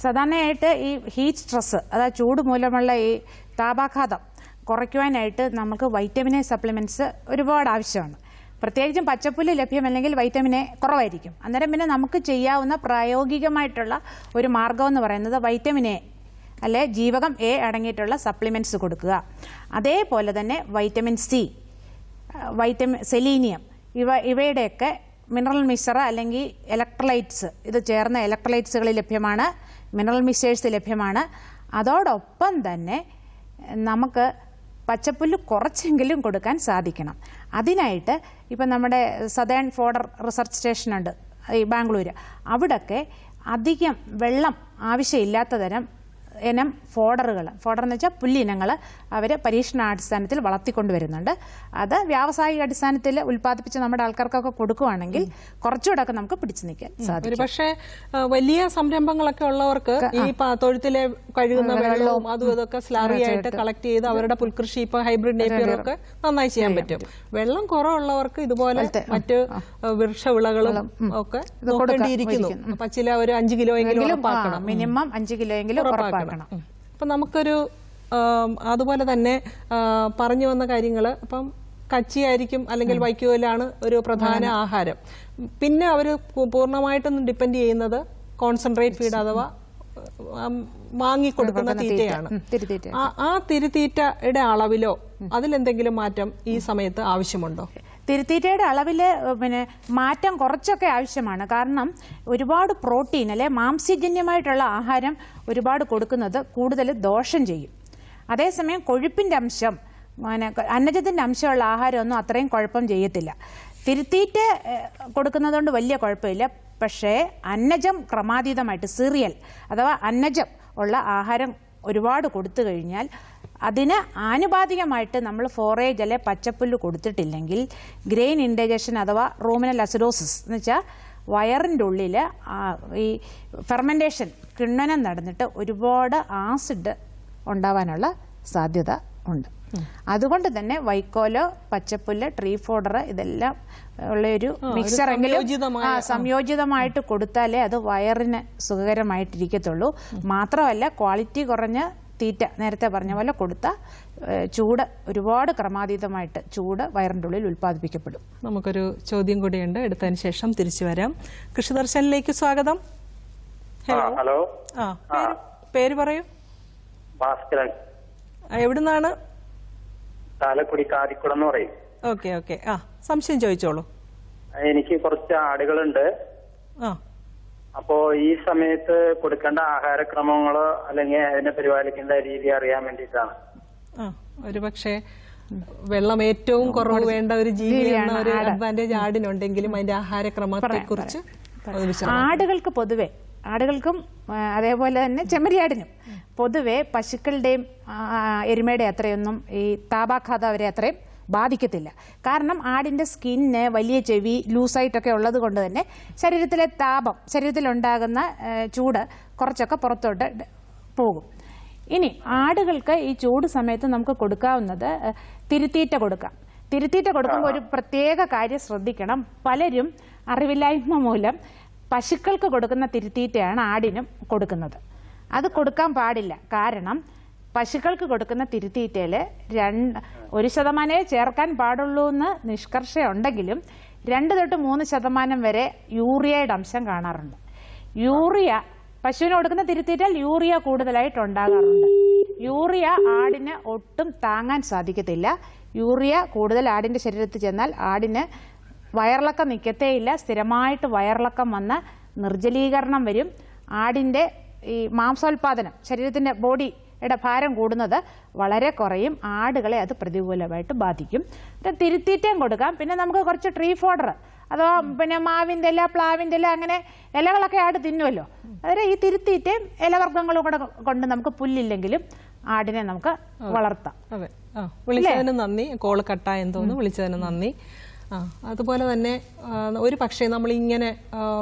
സാധാരണയായിട്ട് ഈ ഹീറ്റ് സ്ട്രെസ്, അതായത് ചൂട് മൂലമുള്ള ഈ താപാഘാതം കുറയ്ക്കുവാനായിട്ട് നമുക്ക് വൈറ്റമിൻ എ സപ്ലിമെന്റ്സ് ഒരുപാട് ആവശ്യമാണ്. പ്രത്യേകിച്ചും പച്ചപ്പുല്ല് ലഭ്യമല്ലെങ്കിൽ വൈറ്റമിൻ എ കുറവായിരിക്കും. അന്നേരം പിന്നെ നമുക്ക് ചെയ്യാവുന്ന പ്രായോഗികമായിട്ടുള്ള ഒരു മാർഗം എന്ന് പറയുന്നത് വൈറ്റമിൻ എ അല്ലെ ജീവകം എ അടങ്ങിയിട്ടുള്ള സപ്ലിമെന്റ്സ് കൊടുക്കുക. അതേപോലെ തന്നെ വൈറ്റമിൻ സി, സെലീനിയം ഇവയുടെയൊക്കെ മിനറൽ മിക്സർ അല്ലെങ്കിൽ ഇലക്ട്രോലൈറ്റ്സ്, ഇത് ചേർന്ന ഇലക്ട്രോലൈറ്റ്സുകൾ ലഭ്യമാണ്, മിനറൽ മിക്സേഴ്സ് ലഭ്യമാണ്. അതോടൊപ്പം തന്നെ നമുക്ക് പച്ചപ്പുല്ല് കുറച്ചെങ്കിലും കൊടുക്കാൻ സാധിക്കണം. അതിനായിട്ട് ഇപ്പം നമ്മുടെ സദേൺ ഫോഡർ റിസർച്ച് സ്റ്റേഷനുണ്ട് ഈ ബാംഗ്ലൂർ. അവിടൊക്കെ അധികം വെള്ളം ആവശ്യമില്ലാത്ത തരം ഇനം ഫോഡർ എന്ന് വെച്ചാൽ പുല്ലിനങ്ങൾ അവർ പരീക്ഷണാടിസ്ഥാനത്തിൽ വളർത്തിക്കൊണ്ടുവരുന്നുണ്ട്. അത് വ്യാവസായിക അടിസ്ഥാനത്തിൽ ഉൽപ്പാദിപ്പിച്ച് നമ്മുടെ ആൾക്കാർക്കൊക്കെ കൊടുക്കുകയാണെങ്കിൽ കുറച്ചുകൂടെ ഒക്കെ നമുക്ക് പിടിച്ചു നിൽക്കാൻ സാധിക്കും. പക്ഷേ വലിയ സംരംഭങ്ങളൊക്കെ ഉള്ളവർക്ക് ഈ തൊഴുത്തിലെ കഴുകുന്ന വെള്ളവും അതും ഇതൊക്കെ സ്ലറി ആയിട്ട് കളക്ട് ചെയ്ത് അവരുടെ പുൽകൃഷി ഇപ്പൊ ഹൈബ്രിഡ് നേപ്പിയറൊക്കെ നന്നായി ചെയ്യാൻ പറ്റും. വെള്ളം കുറവുള്ളവർക്ക് ഇതുപോലെ മറ്റ് വൃക്ഷവിളകളും ഒക്കെ നോക്കേണ്ടിയിരിക്കുന്നു. പച്ചില ഒരു 5 കിലോ എങ്കിലും ഉറപ്പാക്കണം, മിനിമം 5 കിലോ എങ്കിലും ഉറപ്പാക്കണം. അപ്പൊ നമുക്കൊരു അതുപോലെ തന്നെ പറഞ്ഞു വന്ന കാര്യങ്ങള് ഇപ്പം കച്ചിയായിരിക്കും അല്ലെങ്കിൽ വൈക്കോലാണ് ഒരു പ്രധാന ആഹാരം. പിന്നെ അവർ പൂർണ്ണമായിട്ടൊന്നും ഡിപ്പെൻഡ് ചെയ്യുന്നത് കോൺസെൻട്രേറ്റ് ഫീഡ് അഥവാ വാങ്ങിക്കൊടുക്കുന്ന തീറ്റയാണ്. ആ തിരുത്തീറ്റയുടെ അളവിലോ അതിലെന്തെങ്കിലും മാറ്റം ഈ സമയത്ത് ആവശ്യമുണ്ടോ? തിരുത്തീറ്റയുടെ അളവില് മാറ്റം കുറച്ചൊക്കെ ആവശ്യമാണ്. കാരണം ഒരുപാട് പ്രോട്ടീൻ അല്ലെ മാംസ്യജന്യമായിട്ടുള്ള ആഹാരം ഒരുപാട് കൊടുക്കുന്നത് കൂടുതൽ ദോഷം ചെയ്യും. അതേസമയം കൊഴുപ്പിന്റെ അംശം അന്നജത്തിന്റെ അംശമുള്ള ആഹാരമൊന്നും അത്രയും കുഴപ്പം ചെയ്യത്തില്ല. തിരുത്തീറ്റ കൊടുക്കുന്നതുകൊണ്ട് വലിയ കുഴപ്പമില്ല. പക്ഷേ അന്നജം ക്രമാതീതമായിട്ട് സീറിയൽ അഥവാ അന്നജം ഉള്ള ആഹാരം ഒരുപാട് കൊടുത്തു കഴിഞ്ഞാൽ അതിന് ആനുപാതികമായിട്ട് നമ്മൾ ഫോറേജ് അല്ലെ പച്ചപ്പുല്ല് കൊടുത്തിട്ടില്ലെങ്കിൽ ഗ്രെയിൻ ഇൻഡൈജഷൻ അഥവാ റൂമിനൽ അസിഡോസിസ് എന്ന് വെച്ചാൽ വയറിൻ്റെ ഉള്ളിൽ ഈ ഫെർമെൻറ്റേഷൻ കിണ്ണനം നടന്നിട്ട് ഒരുപാട് ആസിഡ് ഉണ്ടാവാനുള്ള സാധ്യത ഉണ്ട്. അതുകൊണ്ട് തന്നെ വൈക്കോലോ പച്ചപ്പുല്ല് ട്രീ ഫോഡർ ഇതെല്ലാം ഉള്ളൊരു മിക്സറെങ്കിലും സംയോജിതമായിട്ട് കൊടുത്താലേ അത് വയറിന് സുഖകരമായിട്ടിരിക്കത്തുള്ളൂ. മാത്രമല്ല ക്വാളിറ്റി കുറഞ്ഞ തീറ്റ നേരത്തെ പറഞ്ഞ പോലെ കൊടുത്താൽ ചൂട് ഒരുപാട് ക്രമാതീതമായിട്ട് ചൂട് വയറിൻ്റെ ഉള്ളിൽ ഉൽപ്പാദിപ്പിക്കപ്പെടും. നമുക്കൊരു ചോദ്യം കൂടിയുണ്ട്, എടുത്തതിന് ശേഷം തിരിച്ചു വരാം. കൃഷിദർശനിലേക്ക് സ്വാഗതം. ഹലോ. പേര് പറയൂ. ഭാസ്കരൻ. എവിടുന്നാണ്? ചാലക്കുടി കാരിക്കുളം എന്ന് പറയും. Okay okay. സംശയം ചോദിച്ചോളൂ. എനിക്ക് കുറച്ച് ആടുകളുണ്ട്. അപ്പോ ഈ സമയത്ത് കൊടുക്കേണ്ട ആഹാരക്രമങ്ങളോ അല്ലെങ്കിൽ അതിനെ പരിപാലിക്കേണ്ട രീതി അറിയാൻ വേണ്ടിയിട്ടാണ്. ഒരു പക്ഷേ വെള്ളം ഏറ്റവും കുറവ് വേണ്ട ഒരു ജീവിയാണ് ഒരു അഡ്വാൻറ്റേജ് ആടിനുണ്ടെങ്കിലും അതിന്റെ ആഹാരക്രമത്തെ കുറിച്ച് ആടുകൾക്ക് പൊതുവെ ആടുകൾക്കും അതേപോലെ തന്നെ ചെമ്മരിയാടിനും പൊതുവെ പശുക്കളുടെയും എരുമയുടെ അത്രയൊന്നും ഈ താപാഘാതം അവരെ അത്രയും ബാധിക്കത്തില്ല. കാരണം ആടിൻ്റെ സ്കിന്ന് വലിയ ചെവി ലൂസായിട്ടൊക്കെ ഉള്ളത് കൊണ്ട് തന്നെ ശരീരത്തിലെ താപം ശരീരത്തിലുണ്ടാകുന്ന ചൂട് കുറച്ചൊക്കെ പുറത്തോട്ട് പോകും. ഇനി ആടുകൾക്ക് ഈ ചൂട് സമയത്ത് നമുക്ക് കൊടുക്കാവുന്നത് തിരുത്തീറ്റ കൊടുക്കാം. തിരുത്തീറ്റ കൊടുക്കുമ്പോൾ ഒരു പ്രത്യേക കാര്യം ശ്രദ്ധിക്കണം. പലരും അറിവില്ലായ്മ മൂലം പശുക്കൾക്ക് കൊടുക്കുന്ന തിരുത്തീറ്റയാണ് ആടിനും കൊടുക്കുന്നത്. അത് കൊടുക്കാൻ പാടില്ല. കാരണം പശുക്കൾക്ക് കൊടുക്കുന്ന തിരുത്തീറ്റയിൽ 1% ചേർക്കാൻ പാടുള്ളൂ എന്ന് നിഷ്കർഷയുണ്ടെങ്കിലും 2 തൊട്ട് 3% വരെ യൂറിയയുടെ അംശം കാണാറുണ്ട്. യൂറിയ പശുവിന് കൊടുക്കുന്ന തിരുത്തീറ്റയിൽ യൂറിയ കൂടുതലായിട്ട് ഉണ്ടാകാറുണ്ട്. യൂറിയ ആടിന് ഒട്ടും താങ്ങാൻ സാധിക്കത്തില്ല. യൂറിയ കൂടുതൽ ആടിൻ്റെ ശരീരത്തിൽ ചെന്നാൽ ആടിന് വയറിളക്കം നിൽക്കത്തേയില്ല. സ്ഥിരമായിട്ട് വയറിളക്കം വന്ന് നിർജ്ജലീകരണം വരും. ആടിൻ്റെ ഈ മാംസോൽപാദനം ശരീരത്തിൻ്റെ ബോഡിയുടെ ഭാരം കൂടുന്നത് വളരെ കുറയും. ആടുകളെ അത് പ്രതികൂലമായിട്ട് ബാധിക്കും. തിരുത്തീറ്റയും കൊടുക്കാം. പിന്നെ നമുക്ക് കുറച്ച് ട്രീ ഫോഡർ അഥവാ പിന്നെ മാവിൻ്റെ ഇല പ്ലാവിൻ്റെ ഇല അങ്ങനെ ഇലകളൊക്കെ ആട് തിന്നുമല്ലോ. അതായത് ഈ തിരുത്തീറ്റയും ഇലവർഗ്ഗങ്ങളും കൂടെ കൊണ്ട് നമുക്ക് പുല്ലില്ലെങ്കിലും ആടിനെ നമുക്ക് വളർത്താം. അതെ. വിളിച്ചതിന് നന്ദി. കോള് കട്ടായെന്ന് തോന്നുന്നു. വിളിച്ചതിന് നന്ദി. അതുപോലെ തന്നെ ഒരു പക്ഷേ നമ്മൾ ഇങ്ങനെ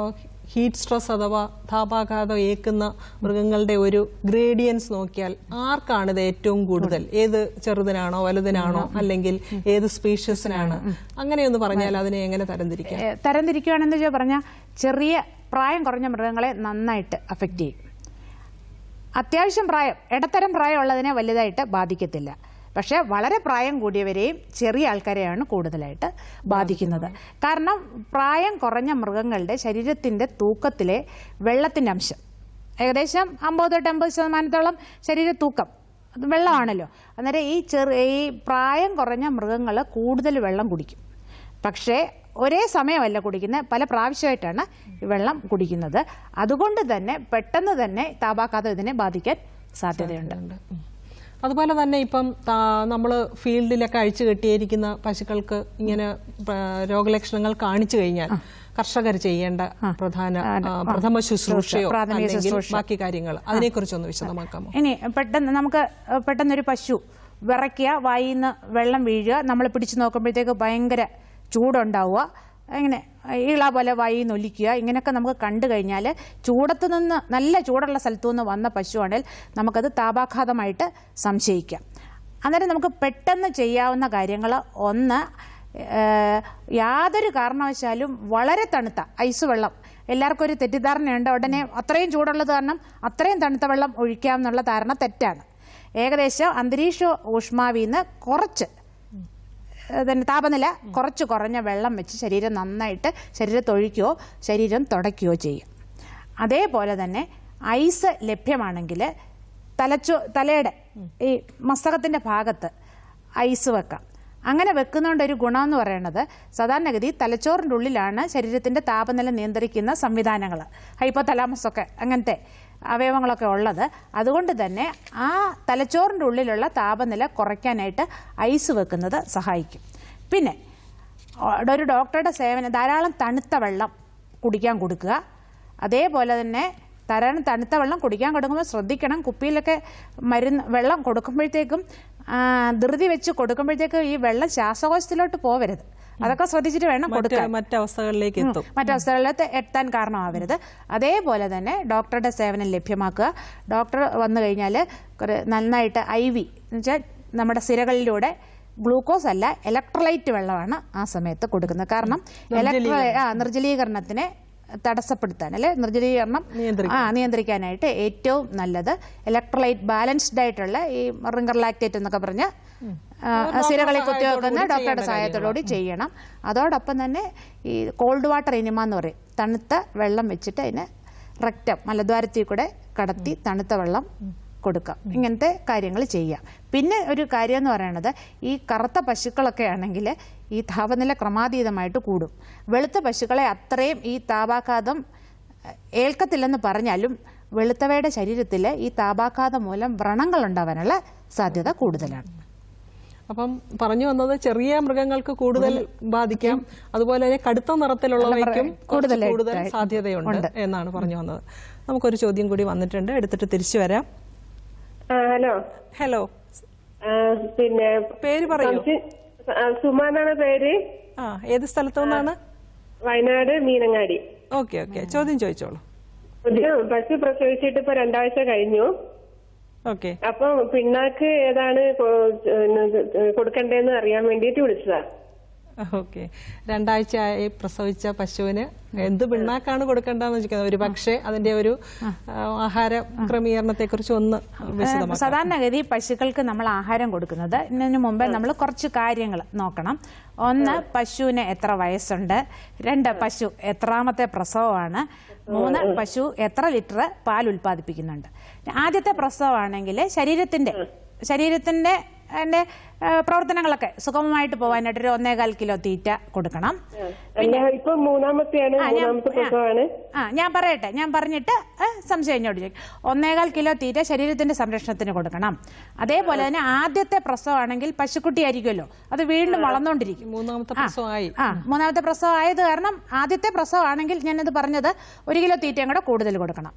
ഹീറ്റ് സ്ട്രെസ് അഥവാ താപാഘാതം ഏൽക്കുന്ന മൃഗങ്ങളുടെ ഒരു ഗ്രേഡിയൻസ് നോക്കിയാൽ ആർക്കാണ് ഇത് ഏറ്റവും കൂടുതൽ? ഏത് ചെറുതിനാണോ വലുതിനാണോ അല്ലെങ്കിൽ ഏത് സ്പീഷ്യസിനാണ്? അങ്ങനെയൊന്ന് പറഞ്ഞാൽ അതിനെ എങ്ങനെ തരംതിരിക്കാം? തരംതിരിക്കുകയാണെന്ന് പറഞ്ഞാൽ ചെറിയ പ്രായം കുറഞ്ഞ മൃഗങ്ങളെ നന്നായിട്ട് അഫക്റ്റ് ചെയ്യും. അത്യാവശ്യം പ്രായം ഇടത്തരം പ്രായമുള്ളതിനെ വലുതായിട്ട് ബാധിക്കത്തില്ല. പക്ഷെ വളരെ പ്രായം കൂടിയവരെയും ചെറിയ ആൾക്കാരെയാണ് കൂടുതലായിട്ട് ബാധിക്കുന്നത്. കാരണം പ്രായം കുറഞ്ഞ മൃഗങ്ങളുടെ ശരീരത്തിൻ്റെ തൂക്കത്തിലെ വെള്ളത്തിൻ്റെ അംശം ഏകദേശം 50 തൊട്ട് 80% ശരീര തൂക്കം അത് വെള്ളമാണല്ലോ. അന്നേരം ഈ പ്രായം കുറഞ്ഞ മൃഗങ്ങൾ കൂടുതൽ വെള്ളം കുടിക്കും. പക്ഷേ ഒരേ സമയമല്ല കുടിക്കുന്നത്, പല പ്രാവശ്യമായിട്ടാണ് ഈ വെള്ളം കുടിക്കുന്നത്. അതുകൊണ്ട് തന്നെ പെട്ടെന്ന് തന്നെ താപാഘാതം ഇതിനെ ബാധിക്കാൻ സാധ്യതയുണ്ട്. അതുപോലെ തന്നെ ഇപ്പം നമ്മൾ ഫീൽഡിലൊക്കെ അഴിച്ചു കെട്ടിയിരിക്കുന്ന പശുക്കൾക്ക് ഇങ്ങനെ രോഗലക്ഷണങ്ങൾ കാണിച്ചു കഴിഞ്ഞാൽ കർഷകർ ചെയ്യേണ്ട പ്രഥമ ശുശ്രൂഷയോ അല്ലെങ്കിൽ ബാക്കി കാര്യങ്ങൾ അതിനെക്കുറിച്ചൊന്ന് വിശദമാക്കാമോ? ഇനി നമുക്ക് പെട്ടെന്നൊരു പശു വിറയ്ക്കുക, വായിന്ന് വെള്ളം വീഴുക, നമ്മൾ പിടിച്ചു നോക്കുമ്പോഴത്തേക്ക് ഭയങ്കര ചൂടുണ്ടാവുക, ഇങ്ങനെ ഇള പോലെ വായിന്ന് ഒലിക്കുക, ഇങ്ങനെയൊക്കെ നമുക്ക് കണ്ടു കഴിഞ്ഞാൽ ചൂടത്തു നിന്ന്, നല്ല ചൂടുള്ള സ്ഥലത്തു നിന്ന് വന്ന പശുവാണെങ്കിൽ നമുക്കത് താപാഘാതമായിട്ട് സംശയിക്കാം. അന്നേരം നമുക്ക് പെട്ടെന്ന് ചെയ്യാവുന്ന കാര്യങ്ങൾ, ഒന്ന്, യാതൊരു കാരണവശാലും വളരെ തണുത്ത ഐസ് വെള്ളം, എല്ലാവർക്കും ഒരു തെറ്റിദ്ധാരണയുണ്ട് ഉടനെ അത്രയും ചൂടുള്ളത് കാരണം അത്രയും തണുത്ത വെള്ളം ഒഴിക്കാം എന്നുള്ള ധാരണ തെറ്റാണ്. ഏകദേശം അന്തരീക്ഷ ഊഷ്മാവിൽ നിന്ന് കുറച്ച് താപനില കുറച്ച് കുറഞ്ഞ വെള്ളം വെച്ച് ശരീരം നന്നായിട്ട് ശരീരത്തൊഴിക്കുകയോ ശരീരം തുടയ്ക്കുകയോ ചെയ്യും. അതേപോലെ തന്നെ ഐസ് ലഭ്യമാണെങ്കിൽ തലയുടെ ഈ മസ്തകത്തിൻ്റെ ഭാഗത്ത് ഐസ് വെക്കാം. അങ്ങനെ വെക്കുന്നതുകൊണ്ട് ഒരു ഗുണമെന്ന് പറയുന്നത്, സാധാരണഗതി തലച്ചോറിൻ്റെ ഉള്ളിലാണ് ശരീരത്തിൻ്റെ താപനില നിയന്ത്രിക്കുന്ന സംവിധാനങ്ങൾ, ഹൈപ്പോതലാമസൊക്കെ അങ്ങനത്തെ അവയവങ്ങളൊക്കെ ഉള്ളത്. അതുകൊണ്ട് തന്നെ ആ തലച്ചോറിൻ്റെ ഉള്ളിലുള്ള താപനില കുറയ്ക്കാനായിട്ട് ഐസ് വെക്കുന്നത് സഹായിക്കും. പിന്നെ ഒരു ഡോക്ടറുടെ സേവനം, ധാരാളം തണുത്ത വെള്ളം കുടിക്കാൻ കൊടുക്കുക. അതേപോലെ തന്നെ ധാരാളം തണുത്ത വെള്ളം കുടിക്കാൻ കൊടുക്കുമ്പോൾ ശ്രദ്ധിക്കണം, കുപ്പിയിലൊക്കെ വെള്ളം കൊടുക്കുമ്പോഴത്തേക്കും ധൃതി വെച്ച് കൊടുക്കുമ്പോഴത്തേക്ക് ഈ വെള്ളം ശ്വാസകോശത്തിലോട്ട് പോവരുത്. അതൊക്കെ ശ്രദ്ധിച്ചിട്ട് വേണം കൊടുക്കാൻ, മറ്റവസ്ഥകളിലേക്ക് എത്താൻ കാരണമാവരുത്. അതേപോലെ തന്നെ ഡോക്ടറുടെ സേവനം ലഭ്യമാക്കുക. ഡോക്ടർ വന്നു കഴിഞ്ഞാൽ നന്നായിട്ട് IV എന്ന് വെച്ചാൽ നമ്മുടെ സിരകളിലൂടെ ഗ്ലൂക്കോസ് അല്ല ഇലക്ട്രോലൈറ്റ് വെള്ളമാണ് ആ സമയത്ത് കൊടുക്കുന്നത്. കാരണം നിർജ്ജലീകരണത്തിനെ തടസ്സപ്പെടുത്താൻ, അല്ലെ നിർജ്ജലീകരണം നിയന്ത്രിക്കാനായിട്ട് ഏറ്റവും നല്ലത് ഇലക്ട്രോലൈറ്റ് ബാലൻസ്ഡ് ആയിട്ടുള്ള ഈ റിംഗർ ലാക്ടേറ്റ് എന്നൊക്കെ പറഞ്ഞ സിരകളിൽ കുത്തിവെക്കുന്ന ഡോക്ടറുടെ സഹായത്തോടുകൂടി ചെയ്യണം. അതോടൊപ്പം തന്നെ ഈ കോൾഡ് വാട്ടർ എനിമ എന്ന് പറയും, തണുത്ത വെള്ളം വെച്ചിട്ട് അതിന് റെക്റ്റം മലദ്വാരത്തിൽ കൂടെ കടത്തി തണുത്ത വെള്ളം കൊടുക്കാം. ഇങ്ങനത്തെ കാര്യങ്ങൾ ചെയ്യാം. പിന്നെ ഒരു കാര്യം എന്ന് പറയുന്നത്, ഈ കറുത്ത പശുക്കളൊക്കെ ആണെങ്കിൽ ഈ താപനില ക്രമാതീതമായിട്ട് കൂടും. വെളുത്ത പശുക്കളെ അത്രയും ഈ താപാഘാതം ഏൽക്കത്തില്ലെന്ന് പറഞ്ഞാലും വെളുത്തവയുടെ ശരീരത്തിൽ ഈ താപാഘാതം മൂലം വ്രണങ്ങൾ ഉണ്ടാവാനുള്ള സാധ്യത കൂടുതലാണ്. അപ്പം പറഞ്ഞു വന്നത് ചെറിയ മൃഗങ്ങൾക്ക് കൂടുതൽ ബാധിക്കാം, അതുപോലെ തന്നെ കടുത്ത നിറത്തിലുള്ളവയ്ക്കും കൂടുതൽ സാധ്യതയുണ്ട് എന്നാണ് പറഞ്ഞു വന്നത്. നമുക്കൊരു ചോദ്യം കൂടി വന്നിട്ടുണ്ട്, എടുത്തിട്ട് തിരിച്ചു വരാം. ഹലോ. ഹലോ, പിന്നെ പേര് പറയൂ. സുമ എന്നാണ് പേര്. ഏത് സ്ഥലത്തു നിന്നാണ്? വയനാട് മീനങ്ങാടി. ഓക്കെ, ചോദ്യം ചോദിച്ചോളൂ. പശു പ്രസവിച്ചിട്ട് ഇപ്പൊ 2 ആഴ്ച കഴിഞ്ഞു. ഓക്കെ. അപ്പൊ പിണ്ണാക്ക് ഏതാണ് കൊടുക്കണ്ടേന്ന് അറിയാൻ വേണ്ടിട്ട് വിളിച്ചതാ. ഓക്കെ. 2 ആഴ്ചയായി പ്രസവിച്ച പശുവിന് എന്ത് പിണ്ണാക്കാണ് കൊടുക്കേണ്ടതെന്ന് വെച്ചിരിക്കുന്നത്, ഒരു പക്ഷേ അതിന്റെ ഒരു ആഹാര ക്രമീകരണത്തെ കുറിച്ച് ഒന്ന് വിശദമാക്കാം. സാധാരണഗതി പശുക്കൾക്ക് നമ്മൾ ആഹാരം കൊടുക്കുന്നത് ഇതിനു മുമ്പേ നമ്മൾ കുറച്ച് കാര്യങ്ങൾ നോക്കണം. ഒന്ന്, പശുവിന് എത്ര വയസ്സുണ്ട്. 2, പശു എത്രാമത്തെ പ്രസവമാണ്. 3, പശു എത്ര ലിറ്റർ പാൽ ഉൽപ്പാദിപ്പിക്കുന്നുണ്ട്. ആദ്യത്തെ പ്രസവമാണെങ്കിൽ ശരീരത്തിന്റെ പ്രവർത്തനങ്ങളൊക്കെ സുഗമമായിട്ട് പോകാനായിട്ട് ഒരു 1.25 കിലോ തീറ്റ കൊടുക്കണം. ഞാൻ പറയട്ടെ, ഞാൻ പറഞ്ഞിട്ട് സംശയം ഇങ്ങോട്ട് ചോദിക്കും. 1.25 കിലോ തീറ്റ ശരീരത്തിന്റെ സംരക്ഷണത്തിന് കൊടുക്കണം. അതേപോലെ തന്നെ ആദ്യത്തെ പ്രസവമാണെങ്കിൽ പശുക്കുട്ടി ആയിരിക്കുമല്ലോ, അത് വീണ്ടും വളർന്നുകൊണ്ടിരിക്കും. മൂന്നാമത്തെ പ്രസവം ആയത് കാരണം ആദ്യത്തെ പ്രസവമാണെങ്കിൽ ഞാനത് പറഞ്ഞത് 1 കിലോ തീറ്റയും കൂടെ കൂടുതൽ കൊടുക്കണം.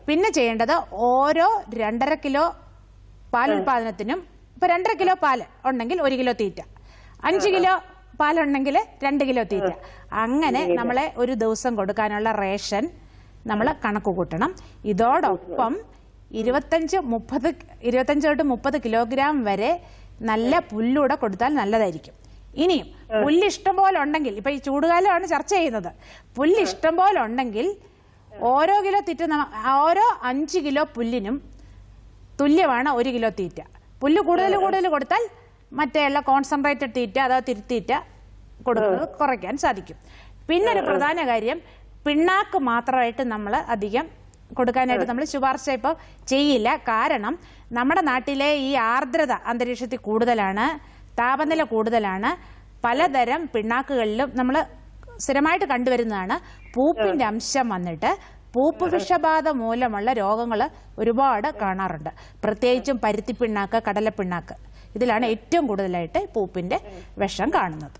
പിന്നെ ചെയ്യേണ്ടത് ഓരോ 2.5 കിലോ പാലുൽപാദനത്തിനും, ഇപ്പൊ 2.5 കിലോ പാല് ഉണ്ടെങ്കിൽ 1 കിലോ തീറ്റ, 5 കിലോ പാലുണ്ടെങ്കിൽ 2 കിലോ തീറ്റ, അങ്ങനെ നമ്മളെ ഒരു ദിവസം കൊടുക്കാനുള്ള റേഷൻ നമ്മൾ കണക്ക് കൂട്ടണം. ഇതോടൊപ്പം 25 തൊട്ട് 30 കിലോഗ്രാം വരെ നല്ല പുല്ലൂടെ കൊടുത്താൽ നല്ലതായിരിക്കും. ഇനിയും പുല്ല് ഇഷ്ടം പോലെ ഉണ്ടെങ്കിൽ, ഇപ്പൊ ഈ ചൂടുകാലമാണ് ചർച്ച ചെയ്യുന്നത്, പുല്ല് ഇഷ്ടം പോലെ ഉണ്ടെങ്കിൽ ഓരോ കിലോ തീറ്റ ഓരോ 5 കിലോ പുല്ലിനും തുല്യമാണ് 1 കിലോ തീറ്റ. പുല്ല് കൂടുതൽ കൊടുത്താൽ മറ്റേയുള്ള കോൺസെൻട്രേറ്റഡ് തീറ്റ, അതായത് തിരുത്തീറ്റ കൊടുക്കുന്നത് കുറയ്ക്കാൻ സാധിക്കും. പിന്നെ ഒരു പ്രധാന കാര്യം, പിണ്ണാക്ക് മാത്രമായിട്ട് നമ്മൾ അധികം കൊടുക്കാനായിട്ട് നമ്മൾ ശുപാർശ ഇപ്പോൾ ചെയ്യില്ല. കാരണം നമ്മുടെ നാട്ടിലെ ഈ ആർദ്രത അന്തരീക്ഷത്തിൽ കൂടുതലാണ്, താപനില കൂടുതലാണ്. പലതരം പിണ്ണാക്കുകളിലും നമ്മൾ സ്ഥിരമായിട്ട് കണ്ടുവരുന്നതാണ് പൂപ്പിന്റെ അംശം വന്നിട്ട് പൂപ്പ് വിഷബാധ മൂലമുള്ള രോഗങ്ങൾ ഒരുപാട് കാണാറുണ്ട്. പ്രത്യേകിച്ചും പരുത്തിപ്പിണ്ണാക്ക്, കടലപ്പിണ്ണാക്ക്, ഇതിലാണ് ഏറ്റവും കൂടുതലായിട്ട് പൂപ്പിന്റെ വിഷം കാണുന്നത്.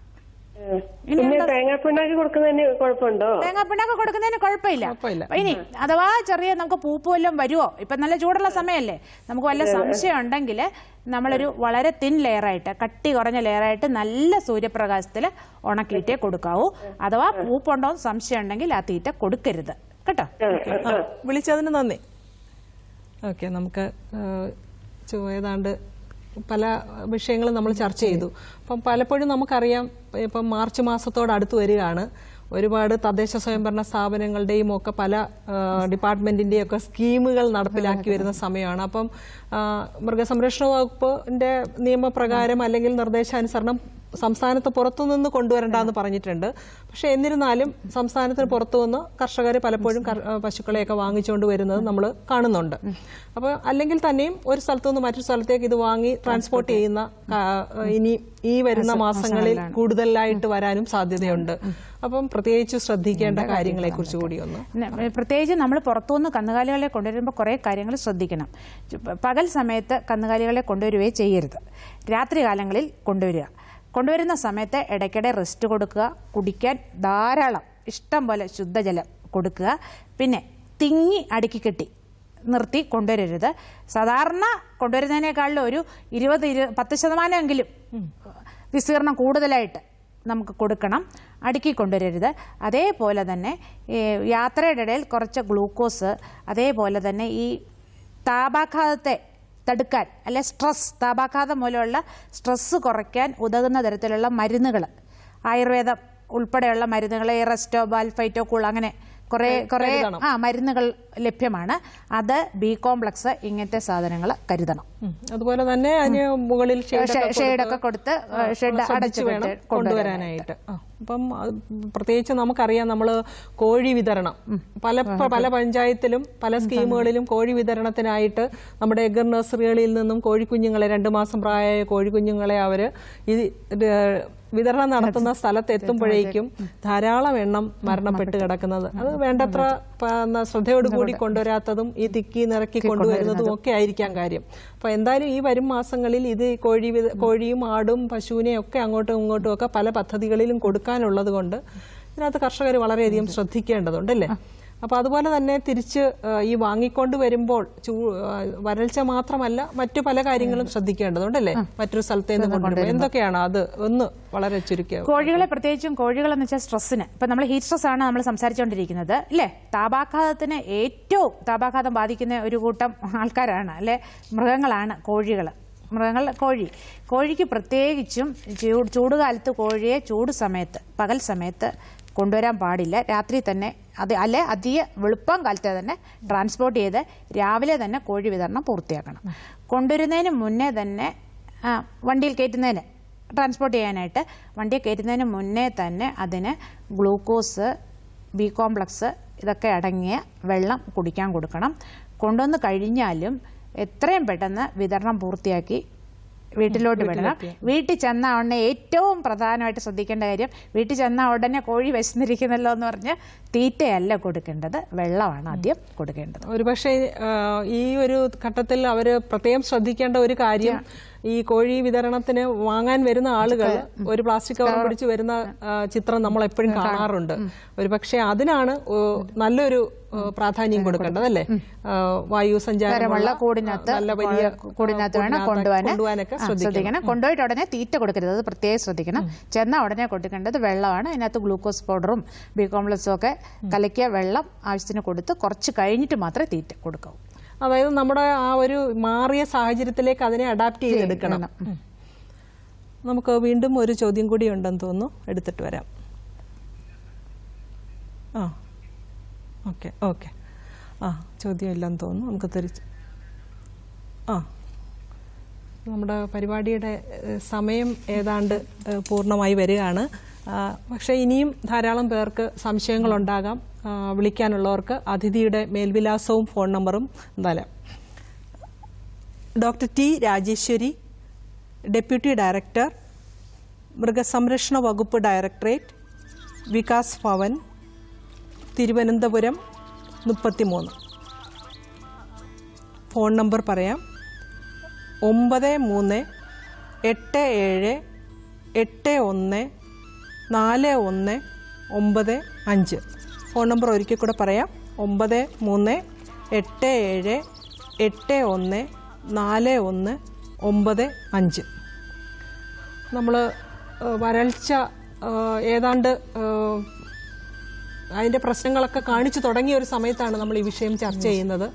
പിന്നെ തേങ്ങാപ്പിണ്ണാക്ക് കൊടുക്കുന്നതിന് കുഴപ്പമുണ്ടോ? തേങ്ങാപ്പിണ്ണാക്ക് കൊടുക്കുന്നതിന് കുഴപ്പമില്ല. ഇനി അഥവാ ചെറിയ നമുക്ക് പൂപ്പ് വല്ലതും വരുമോ, ഇപ്പൊ നല്ല ചൂടുള്ള സമയമല്ലേ, നമുക്ക് വല്ല സംശയം ഉണ്ടെങ്കിൽ നമ്മളൊരു വളരെ തിൻ ലെയറായിട്ട്, കട്ടി കുറഞ്ഞ ലെയറായിട്ട് നല്ല സൂര്യപ്രകാശത്തിൽ ഉണക്കിയിട്ടേ കൊടുക്കാവൂ. അഥവാ പൂപ്പുണ്ടോ എന്ന് സംശയം ഉണ്ടെങ്കിൽ ആ തീറ്റ കൊടുക്കരുത് കേട്ടോ. വിളിച്ചതിന് നന്ദി. ഓക്കെ, നമുക്ക് ഏതാണ്ട് പല വിഷയങ്ങളും നമ്മൾ ചർച്ച ചെയ്തു. അപ്പം പലപ്പോഴും നമുക്കറിയാം, ഇപ്പം മാർച്ച് മാസത്തോടടുത്ത് വരികയാണ്. ഒരുപാട് തദ്ദേശ സ്വയംഭരണ സ്ഥാപനങ്ങളുടെയും ഒക്കെ പല ഡിപ്പാർട്ട്മെന്റിന്റെയും ഒക്കെ സ്കീമുകൾ നടപ്പിലാക്കി വരുന്ന സമയമാണ്. അപ്പം മൃഗസംരക്ഷണ വകുപ്പിന്റെ നിയമപ്രകാരം അല്ലെങ്കിൽ നിർദ്ദേശാനുസരണം സംസ്ഥാനത്ത് പുറത്തുനിന്ന് കൊണ്ടുവരണ്ടെന്ന് പറഞ്ഞിട്ടുണ്ട്. പക്ഷെ എന്നിരുന്നാലും സംസ്ഥാനത്തിന് പുറത്തുനിന്ന് കർഷകർ പലപ്പോഴും പശുക്കളെയൊക്കെ വാങ്ങിച്ചുകൊണ്ട് വരുന്നത് നമ്മൾ കാണുന്നുണ്ട്. അപ്പോൾ അല്ലെങ്കിൽ തന്നെയും ഒരു സ്ഥലത്തു നിന്ന് മറ്റൊരു സ്ഥലത്തേക്ക് ഇത് വാങ്ങി ട്രാൻസ്പോർട്ട് ചെയ്യുന്ന ഇനി ഈ വരുന്ന മാസങ്ങളിൽ കൂടുതലായിട്ട് വരാനും സാധ്യതയുണ്ട്. അപ്പം പ്രത്യേകിച്ച് ശ്രദ്ധിക്കേണ്ട കാര്യങ്ങളെ കുറിച്ച് കൂടി ഒന്ന്. പ്രത്യേകിച്ച് നമ്മൾ പുറത്തുനിന്ന് കന്നുകാലികളെ കൊണ്ടുവരുമ്പോൾ കുറേ കാര്യങ്ങൾ ശ്രദ്ധിക്കണം. പകൽ സമയത്ത് കന്നുകാലികളെ കൊണ്ടുവരികയും ചെയ്യരുത്. രാത്രി കാലങ്ങളിൽ കൊണ്ടുവരുന്ന സമയത്ത് ഇടയ്ക്കിടെ റെസ്റ്റ് കൊടുക്കുക. കുടിക്കാൻ ധാരാളം ഇഷ്ടം പോലെ ശുദ്ധജലം കൊടുക്കുക. പിന്നെ തിങ്ങി അടുക്കി കെട്ടി നിർത്തി കൊണ്ടുവരരുത്. സാധാരണ കൊണ്ടുവരുന്നതിനേക്കാളും ഒരു 10% വിസ്തീർണം കൂടുതലായിട്ട് നമുക്ക് കൊടുക്കണം. അടുക്കി കൊണ്ടുവരരുത്. അതേപോലെ തന്നെ യാത്രയുടെ ഇടയിൽ കുറച്ച് ഗ്ലൂക്കോസ്, അതേപോലെ തന്നെ ഈ താപാഘാതത്തെ തടുക്കാൻ, അല്ലെ താപാഘാതം മൂലമുള്ള സ്ട്രെസ് കുറയ്ക്കാൻ ഉതകുന്ന തരത്തിലുള്ള മരുന്നുകൾ, ആയുർവേദം ഉൾപ്പെടെയുള്ള മരുന്നുകൾ, റെസ്റ്റോ, ബാൽഫൈറ്റോകൂൾ, അങ്ങനെ കുറേ മരുന്നുകൾ ലഭ്യമാണ്. അത് ബി കോംപ്ലക്സ് ഇങ്ങനത്തെ സാധനങ്ങൾ കരുതണം. അതുപോലെ തന്നെ അതിന് മുകളിൽ ഷെയ്ഡൊക്കെ കൊടുത്ത് ഷെഡ് അടച്ചു വേണം കൊണ്ടുവരാനായിട്ട്. അപ്പം പ്രത്യേകിച്ച് നമുക്കറിയാം, നമ്മൾ കോഴി വിതരണം പല പഞ്ചായത്തിലും പല സ്കീമുകളിലും കോഴി വിതരണത്തിനായിട്ട് നമ്മുടെ എഗർ നഴ്സറികളിൽ നിന്നും കോഴിക്കുഞ്ഞുങ്ങളെ 2 മാസം പ്രായമായ കോഴിക്കുഞ്ഞുങ്ങളെ അവർ ഈ വിതരണം നടത്തുന്ന സ്ഥലത്ത് എത്തുമ്പോഴേക്കും ധാരാളം എണ്ണം മരണപ്പെട്ട് കിടക്കുന്നത്, അത് വേണ്ടത്ര ശ്രദ്ധയോടുകൂടി കൊണ്ടുവരാത്തതും ഈ തിക്കി നിറക്കി കൊണ്ടുവരുന്നതും ഒക്കെ ആയിരിക്കാം കാര്യം. അപ്പൊ എന്തായാലും ഈ വരും മാസങ്ങളിൽ ഇത് കോഴിയും ആടും പശുവിനെയും ഒക്കെ അങ്ങോട്ടും ഇങ്ങോട്ടും ഒക്കെ പല പദ്ധതികളിലും കൊടുക്കാനുള്ളത് കൊണ്ട് ഇതിനകത്ത് കർഷകർ വളരെയധികം ശ്രദ്ധിക്കേണ്ടതുണ്ട് അല്ലേ. അപ്പൊ അതുപോലെ തന്നെ തിരിച്ച് ഈ വാങ്ങിക്കൊണ്ട് വരുമ്പോൾ വരൾച്ച മാത്രമല്ല മറ്റു പല കാര്യങ്ങളും ശ്രദ്ധിക്കേണ്ടതുണ്ടല്ലേ. മറ്റൊരു സ്ഥലത്ത് നിന്ന് കൊണ്ടുവരുമ്പോൾ എന്തൊക്കെയാണ് അത് ഒന്ന് വളരെ ചുരുക്കുക. കോഴികളെ, പ്രത്യേകിച്ചും കോഴികളെന്ന് വെച്ചാൽ സ്ട്രെസ്സിന്, ഇപ്പൊ നമ്മൾ ഹീറ്റ് സ്ട്രെസ് ആണ് നമ്മൾ സംസാരിച്ചുകൊണ്ടിരിക്കുന്നത് അല്ലേ. താപാഘാതത്തിന് ഏറ്റവും താപാഘാതം ബാധിക്കുന്ന ഒരു കൂട്ടം ആൾക്കാരാണ് അല്ലെ, മൃഗങ്ങളാണ് കോഴിക്ക് പ്രത്യേകിച്ചും ചൂടുകാലത്ത് കോഴിയെ ചൂട് സമയത്ത്, പകൽ സമയത്ത് കൊണ്ടുവരാൻ പാടില്ല. രാത്രി തന്നെ അധിക വെളുപ്പം കാലത്തെ തന്നെ ട്രാൻസ്പോർട്ട് ചെയ്ത് രാവിലെ തന്നെ കോഴി വിതരണം പൂർത്തിയാക്കണം. കൊണ്ടുവരുന്നതിന് മുന്നേ തന്നെ വണ്ടിയിൽ കയറ്റുന്നതിന്, ട്രാൻസ്പോർട്ട് ചെയ്യാനായിട്ട് വണ്ടിയിൽ കയറ്റുന്നതിന് മുന്നേ തന്നെ അതിന് ഗ്ലൂക്കോസ്, ബി കോംപ്ലക്സ് ഇതൊക്കെ അടങ്ങിയ വെള്ളം കുടിക്കാൻ കൊടുക്കണം. കൊണ്ടുവന്ന് കഴിഞ്ഞാലും എത്രയും പെട്ടെന്ന് വിതരണം പൂർത്തിയാക്കി വീട്ടിലോട്ട് വിടണം. വീട്ടിൽ ചെന്ന ഉടനെ ഏറ്റവും പ്രധാനമായിട്ട് ശ്രദ്ധിക്കേണ്ട കാര്യം, വീട്ടിൽ ചെന്ന ഉടനെ കോഴി വിശന്നിരിക്കുന്നല്ലോ എന്ന് പറഞ്ഞ് തീറ്റയല്ല കൊടുക്കേണ്ടത്, വെള്ളമാണ് ആദ്യം കൊടുക്കേണ്ടത്. ഒരുപക്ഷെ ഈ ഒരു ഘട്ടത്തിൽ അവർ പ്രത്യേകം ശ്രദ്ധിക്കേണ്ട ഒരു കാര്യം, ഈ കോഴി വിതരണത്തിന് വാങ്ങാൻ വരുന്ന ആളുകൾ ഒരു പ്ലാസ്റ്റിക് കവർ പിടിച്ച് വരുന്ന ചിത്രം നമ്മൾ എപ്പോഴും കാണാറുണ്ട്. ഒരുപക്ഷെ അതിനാണ് നല്ലൊരു പ്രാധാന്യം കൊടുക്കേണ്ടത് അല്ലേ. വായു സഞ്ചാരമുള്ള നല്ല വലിയ കൂടിനകത്ത് വേണം കൊണ്ടുപോകാനൊക്കെ ശ്രദ്ധിക്കണം. കൊണ്ടുപോയിട്ട് ഉടനെ തീറ്റ കൊടുക്കരുത്, അത് പ്രത്യേകം ശ്രദ്ധിക്കണം. ചെന്ന ഉടനെ കൊടുക്കേണ്ടത് വെള്ളമാണ്. അതിനകത്ത് ഗ്ലൂക്കോസ് പൗഡറും ബി കോംപ്ലക്സും ഒക്കെ കലക്കിയ വെള്ളം ആവശ്യത്തിന് കൊടുത്ത് കുറച്ച് കഴിഞ്ഞിട്ട് മാത്രമേ തീറ്റ കൊടുക്കാവൂ. അതായത് നമ്മുടെ ആ ഒരു മാറിയ സാഹചര്യത്തിലേക്ക് അതിനെ അഡാപ്റ്റ് ചെയ്തെടുക്കണം. നമുക്ക് വീണ്ടും ഒരു ചോദ്യം കൂടി ഉണ്ടെന്ന് തോന്നുന്നു, എടുത്തിട്ട് വരാം. ഓക്കെ ചോദ്യം ഇല്ലെന്ന് തോന്നുന്നു. നമുക്ക് തിരിച്ച് നമ്മുടെ പരിപാടിയുടെ സമയം ഏതാണ്ട് പൂർണ്ണമായി വരികയാണ്. പക്ഷേ ഇനിയും ധാരാളം പേർക്ക് സംശയങ്ങളുണ്ടാകാം. വിളിക്കാനുള്ളവർക്ക് അതിഥിയുടെ മേൽവിലാസവും ഫോൺ നമ്പറും എന്തായാലും. Doctor T Rajeswari, deputy director, മൃഗസംരക്ഷണ വകുപ്പ് directorate, Vikas Bhavan, Thiruvananthapuram 33. Phone number പറയാം: 938781 9195. ഫോൺ നമ്പർ ഒരിക്കൽ കൂടെ പറയാം, 9387184195. നമ്മൾ വരൾച്ച ഏതാണ്ട് അതിൻ്റെ പ്രശ്നങ്ങളൊക്കെ കാണിച്ചു തുടങ്ങിയ ഒരു സമയത്താണ് നമ്മൾ ഈ വിഷയം ചർച്ച ചെയ്യുന്നത്.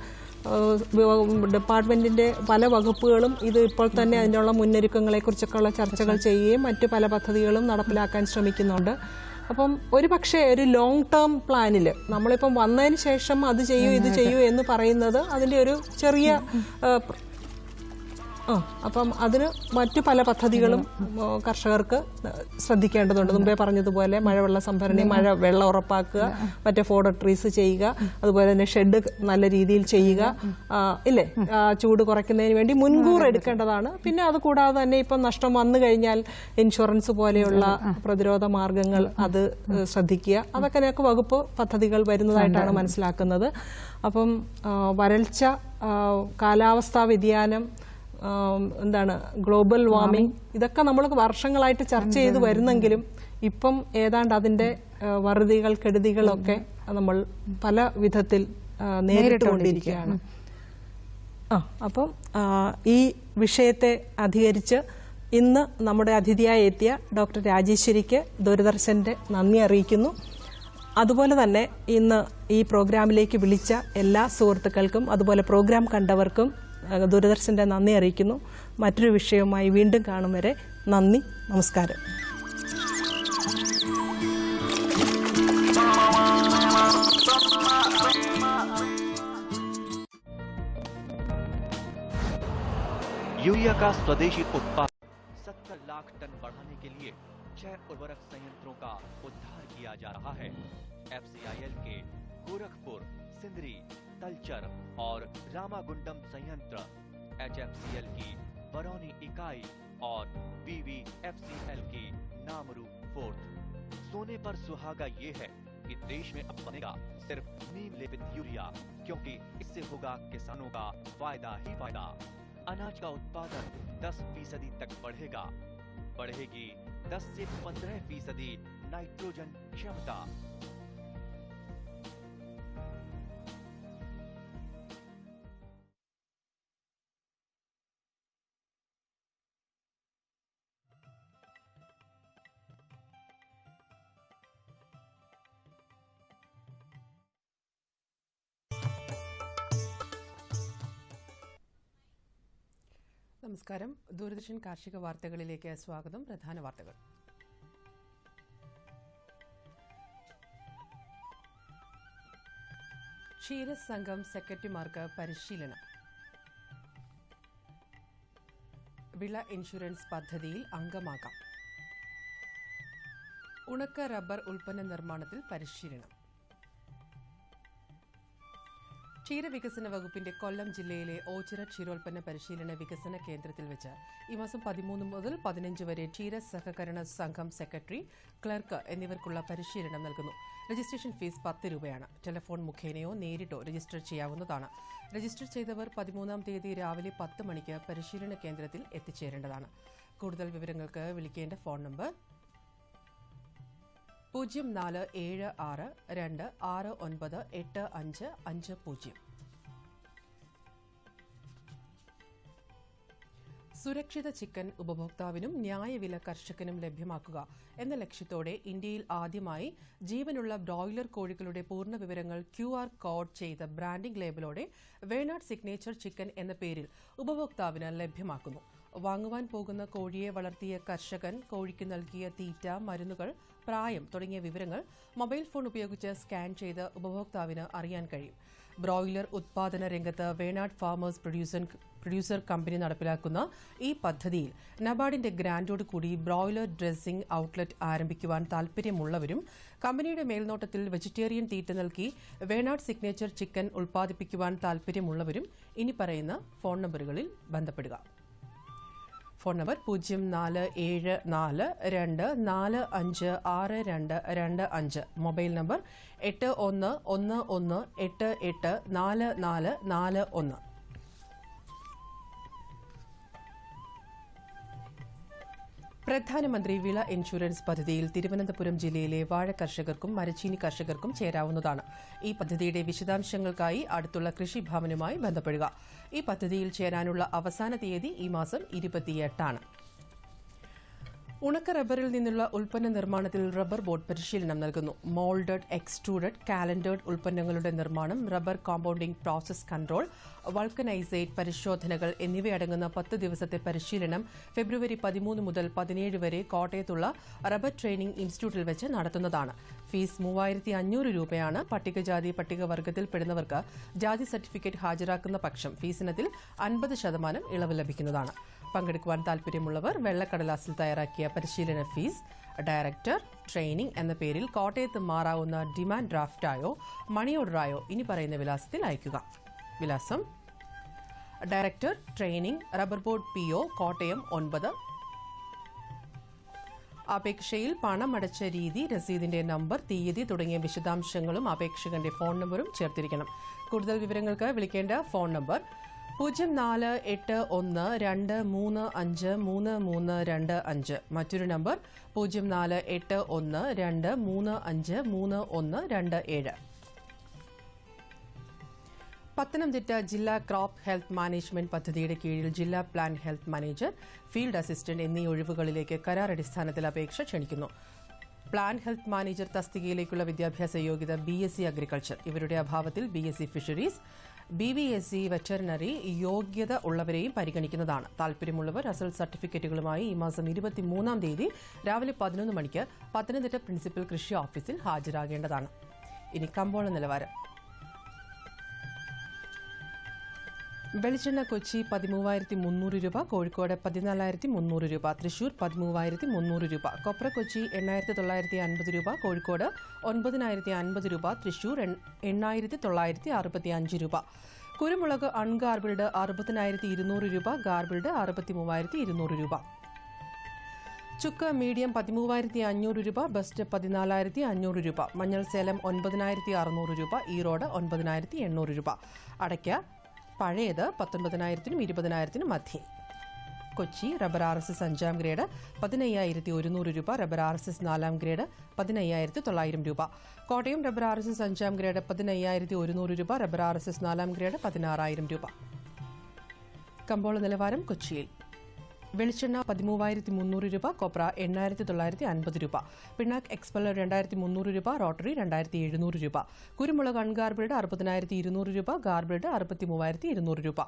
ഡിപ്പാർട്ട്മെന്റിന്റെ പല വകുപ്പുകളും ഇത് ഇപ്പോൾ തന്നെ അതിനുള്ള മുന്നൊരുക്കങ്ങളെക്കുറിച്ചൊക്കെയുള്ള ചർച്ചകൾ ചെയ്യുകയും മറ്റു പല പദ്ധതികളും നടപ്പിലാക്കാൻ ശ്രമിക്കുന്നുണ്ട്. അപ്പം ഒരു പക്ഷേ ഒരു ലോങ് ടേം പ്ലാനിൽ നമ്മളിപ്പം വന്നതിന് ശേഷം അത് ചെയ്യൂ ഇത് ചെയ്യൂ എന്ന് പറയുന്നത് അതിൻ്റെ ഒരു ചെറിയ അപ്പം അതിന് മറ്റു പല പദ്ധതികളും കർഷകർക്ക് ശ്രദ്ധിക്കേണ്ടതുണ്ട്. മുമ്പേ പറഞ്ഞതുപോലെ മഴവെള്ള സംഭരണി, വെള്ളം ഉറപ്പാക്കുക, മറ്റേ ഫോഡർ ട്രീസ് ചെയ്യുക, അതുപോലെ തന്നെ ഷെഡ് നല്ല രീതിയിൽ ചെയ്യുക, ഇല്ലേ, ചൂട് കുറയ്ക്കുന്നതിന് വേണ്ടി മുൻകൂർ എടുക്കേണ്ടതാണ്. പിന്നെ അത് കൂടാതെ തന്നെ ഇപ്പം നഷ്ടം വന്നു കഴിഞ്ഞാൽ ഇൻഷുറൻസ് പോലെയുള്ള പ്രതിരോധ മാർഗങ്ങൾ അത് ശ്രദ്ധിക്കുക. അതൊക്കെ വകുപ്പ് പദ്ധതികൾ വരുന്നതായിട്ടാണ് മനസ്സിലാക്കുന്നത്. അപ്പം വരൾച്ച, കാലാവസ്ഥാ വ്യതിയാനം, ഗ്ലോബൽ വാർമിംഗ്, ഇതൊക്കെ നമ്മൾ വർഷങ്ങളായിട്ട് ചർച്ച ചെയ്ത് വരുന്നെങ്കിലും ഇപ്പം ഏതാണ്ട് അതിന്റെ വറുതികൾ കെടുതികളൊക്കെ നമ്മൾ പല വിധത്തിൽ നേരിട്ടുകൊണ്ടിരിക്കുകയാണ്. അപ്പം ഈ വിഷയത്തെ അധികരിച്ച് ഇന്ന് നമ്മുടെ അതിഥിയായി എത്തിയ ഡോക്ടർ രാജേശ്വരിക്ക് ദൂരദർശന്റെ നന്ദി അറിയിക്കുന്നു. അതുപോലെ തന്നെ ഇന്ന് ഈ പ്രോഗ്രാമിലേക്ക് വിളിച്ച എല്ലാ സുഹൃത്തുക്കൾക്കും അതുപോലെ പ്രോഗ്രാം കണ്ടവർക്കും ദൂരദർശന്റെ നന്ദി അറിയിക്കുന്നു. മറ്റൊരു വിഷയവുമായി വീണ്ടും കാണും വരെ നന്ദി, നമസ്കാരം. यूरिया का स्वदेशी उत्पादन 70 लाख टन बढ़ाने के लिए 6 उर्वरक संयंत्रों का उद्धार किया जा रहा है। FCIL के गोरखपुर, सिंदरी, तलचर और रामागुंडम संयंत्र, HFCL की बरौनी इकाई और BVFCL की नामरू फोर्थ। सोने पर सुहागा ये है कि देश में अब बनेगा सिर्फ नीम लेपित यूरिया, क्योंकि इससे होगा किसानों का फायदा ही फायदा। अनाज का उत्पादन 10% तक बढ़ेगा। बढ़ेगी 10 से 15% नाइट्रोजन क्षमता। നമസ്കാരം. ദൂരദർശൻ കാർഷിക വാർത്തകളിലേക്ക് സ്വാഗതം. പ്രധാന വാർത്തകൾ. ക്ഷീരസംഘം സെക്രട്ടറിമാർക്ക് പരിശീലനം. വിള ഇൻഷുറൻസ് പദ്ധതിയിൽ അംഗമാകാം. ഉണക്ക റബ്ബർ ഉൽപ്പന്ന നിർമ്മാണത്തിൽ പരിശീലനം. ക്ഷീരവികസന വകുപ്പിന്റെ കൊല്ലം ജില്ലയിലെ ഓച്ചിറ ക്ഷീരോൽപ്പന്ന പരിശീലന വികസന കേന്ദ്രത്തിൽ വെച്ച് ഈ മാസം 13 മുതൽ 15 വരെ ക്ഷീര സഹകരണ സംഘം സെക്രട്ടറി, ക്ലർക്ക് എന്നിവർക്കുള്ള പരിശീലനം നൽകുന്നു. രജിസ്ട്രേഷൻ ഫീസ് 10 രൂപയാണ്. ടെലിഫോൺ മുഖേനയോ നേരിട്ടോ രജിസ്റ്റർ ചെയ്യാവുന്നതാണ്. രജിസ്റ്റർ ചെയ്തവർ 13-ം തീയതി രാവിലെ 10 മണിക്ക് പരിശീലന കേന്ദ്രത്തിൽ എത്തിച്ചേരേണ്ടതാണ്. കൂടുതൽ വിവരങ്ങൾക്ക് വിളിക്കേണ്ട ഫോൺ നമ്പർ 046626985550. സുരക്ഷിത ചിക്കൻ ഉപഭോക്താവിനും ന്യായവില കർഷകനും ലഭ്യമാക്കുക എന്ന ലക്ഷ്യത്തോടെ ഇന്ത്യയിൽ ആദ്യമായി ജീവനുള്ള ബ്രോയിലർ കോഴികളുടെ പൂർണ്ണ വിവരങ്ങൾ QR കോഡ് ചെയ്ത ബ്രാൻഡിംഗ് ലേബലോടെ വേണാട് സിഗ്നേച്ചർ ചിക്കൻ എന്ന പേരിൽ ഉപഭോക്താവിന് ലഭ്യമാക്കുന്നു. വാങ്ങുവാൻ പോകുന്ന കോഴിയെ വളർത്തിയ കർഷകൻ, കോഴിക്ക് നൽകിയ തീറ്റ, മരുന്നുകൾ, പ്രായം തുടങ്ങിയ വിവരങ്ങൾ മൊബൈൽ ഫോൺ ഉപയോഗിച്ച് സ്കാൻ ചെയ്ത് ഉപഭോക്താവിന് അറിയാൻ കഴിയും. ബ്രോയിലർ ഉത്പാദന രംഗത്ത് വേണാട് ഫാമേഴ്സ് പ്രൊഡ്യൂസർ കമ്പനി നടപ്പിലാക്കുന്ന ഈ പദ്ധതിയിൽ നബാർഡിന്റെ ഗ്രാന്റോട് കൂടി ബ്രോയിലർ ഡ്രസ്സിംഗ് ഔട്ട്ലെറ്റ് ആരംഭിക്കുവാൻ താൽപര്യമുള്ളവരും കമ്പനിയുടെ മേൽനോട്ടത്തിൽ വെജിറ്റേറിയൻ തീറ്റ നൽകി വേണാട് സിഗ്നേച്ചർ ചിക്കൻ ഉൽപ്പാദിപ്പിക്കുവാൻ താൽപര്യമുള്ളവരും ഇനി പറയുന്ന ഫോൺ നമ്പറുകളിൽ ബന്ധപ്പെടുക. Phone number 0424456225. Mobile number 8111884441. പ്രധാനമന്ത്രി വിള ഇൻഷുറൻസ് പദ്ധതിയിൽ തിരുവനന്തപുരം ജില്ലയിലെ വാഴ കർഷകർക്കും മരച്ചീനി കർഷകർക്കും ചേരാവുന്നതാണ്. ഈ പദ്ധതിയുടെ വിശദാംശങ്ങൾക്കായി അടുത്തുള്ള കൃഷിഭവനുമായി ബന്ധപ്പെടുക. ഈ പദ്ധതിയിൽ ചേരാനുള്ള അവസാന തീയതി ഈ മാസം 28 ഉണക്ക റബ്ബറിൽ നിന്നുള്ള ഉൽപ്പന്ന നിർമ്മാണത്തിൽ റബ്ബർ ബോർഡ് പരിശീലനം നൽകുന്നു. മോൾഡഡ്, എക്സ്ട്രൂഡഡ്, കാലൻഡേർഡ് ഉൽപ്പന്നങ്ങളുടെ നിർമ്മാണം, rubber compounding process control, vulcanisate പരിശോധനകൾ എന്നിവയടങ്ങുന്ന 10 ദിവസത്തെ പരിശീലനം ഫെബ്രുവരി 13 മുതൽ 17 വരെ കോട്ടയത്തുള്ള റബ്ബർ ട്രെയിനിംഗ് ഇൻസ്റ്റിറ്റ്യൂട്ടിൽ വെച്ച് നടത്തുന്നതാണ്. ഫീസ് 3500 രൂപയാണ്. പട്ടികജാതി പട്ടികവർഗത്തിൽപ്പെടുന്നവർക്ക് ജാതി സർട്ടിഫിക്കറ്റ് ഹാജരാക്കുന്ന പക്ഷം ഫീസിനത്തിൽ 50% ഇളവ് ലഭിക്കുന്നതാണ്. പങ്കെടുക്കുവാൻ താൽപര്യമുള്ളവർ വെള്ളക്കടലാസിൽ തയ്യാറാക്കിയ പരിശീലന ഫീസ് ഡയറക്ടർ ട്രെയിനിംഗ് എന്ന പേരിൽ കോട്ടയത്ത് മാറാവുന്ന ഡിമാൻഡ് ഡ്രാഫ്റ്റായോ മണി ഓർഡറായോ ഇനി പറയുന്ന വിലാസത്തിൽ അയയ്ക്കുക. വിലാസം: director training, rubber board PO, Kottayam 9. അപേക്ഷയിൽ പണമടച്ച രീതി, രസീതിന്റെ നമ്പർ, തീയതി തുടങ്ങിയ വിശദാംശങ്ങളും അപേക്ഷകന്റെ ഫോൺ നമ്പറും ചേർത്തിരിക്കണം. കൂടുതൽ വിവരങ്ങൾക്ക് വിളിക്കേണ്ട ഫോൺ നമ്പർ 048123533325. മറ്റൊരു നമ്പർ 048123533127. പത്തനംതിട്ട ജില്ലാ ക്രോപ്പ് ഹെൽത്ത് മാനേജ്മെന്റ് പദ്ധതിയുടെ കീഴിൽ ജില്ലാ plan health manager, field assistant എന്നീ ഒഴിവുകളിലേക്ക് കരാർ അടിസ്ഥാനത്തിൽ അപേക്ഷ ക്ഷണിക്കുന്നു. പ്ലാൻ ഹെൽത്ത് മാനേജർ തസ്തികയിലേക്കുള്ള വിദ്യാഭ്യാസ യോഗ്യത BSc അഗ്രികൾച്ചർ. ഇവരുടെ അഭാവത്തിൽ BSc ഫിഷറീസ്, BVSc വെറ്ററിനറി യോഗ്യത ഉള്ളവരെയും പരിഗണിക്കുന്നതാണ്. താൽപര്യമുള്ളവർ അസൽ സർട്ടിഫിക്കറ്റുകളുമായി ഈ മാസം 23 തീയതി രാവിലെ 11 മണിക്ക് പത്തനംതിട്ട പ്രിൻസിപ്പൽ കൃഷി ഓഫീസിൽ ഹാജരാകേണ്ടതാണ്. ഇനി കമ്പോള നിലവാരം. വെളിച്ചെണ്ണ കൊച്ചി 13,300 രൂപ, കോഴിക്കോട് 14,300 രൂപ, തൃശൂർ 13,300 രൂപ. കൊപ്ര കൊച്ചി 8,950 രൂപ, കോഴിക്കോട് 9,050 രൂപ, തൃശൂർ 8,965 രൂപ. കുരുമുളക് അൺഗാർബിൾഡ് 60,200 രൂപ, ഗാർബിൾഡ് 63,200 രൂപ. ചുക്ക് മീഡിയം 13,500 രൂപ, ബെസ്റ്റ് 14,500 രൂപ. മഞ്ഞൾ സേലം 9,600 രൂപ, ഈറോഡ് 9,800 രൂപ. അടയ്ക്ക പഴയത് 19,000-നും 20,000-നും മധ്യേ. കൊച്ചി റബ്ബർ RSS 5ാം ഗ്രേഡ് 15,100 രൂപ, റബ്ബർ RSS 4ാം ഗ്രേഡ് 15,900 രൂപ. കോട്ടയം റബ്ബർ RSS 5ാം ഗ്രേഡ് 15,100 രൂപ, റബ്ബർ RSS 4ാം ഗ്രേഡ് 16,000 രൂപ. കമ്പോള നിലവാരം കൊച്ചിയിൽ. വെളിച്ചെണ്ണ 13,300 രൂപ, കൊപ്ര 8,950 രൂപ, പിണ്ണാക്ക് എക്സ്പെല്ലർ 2,300 രൂപ, റോട്ടറി 2,700 രൂപ. കുരുമുളക് അൺഗാർബിൾഡ് 60,200 രൂപ, ഗാർബിൾഡ് 63,200 രൂപ.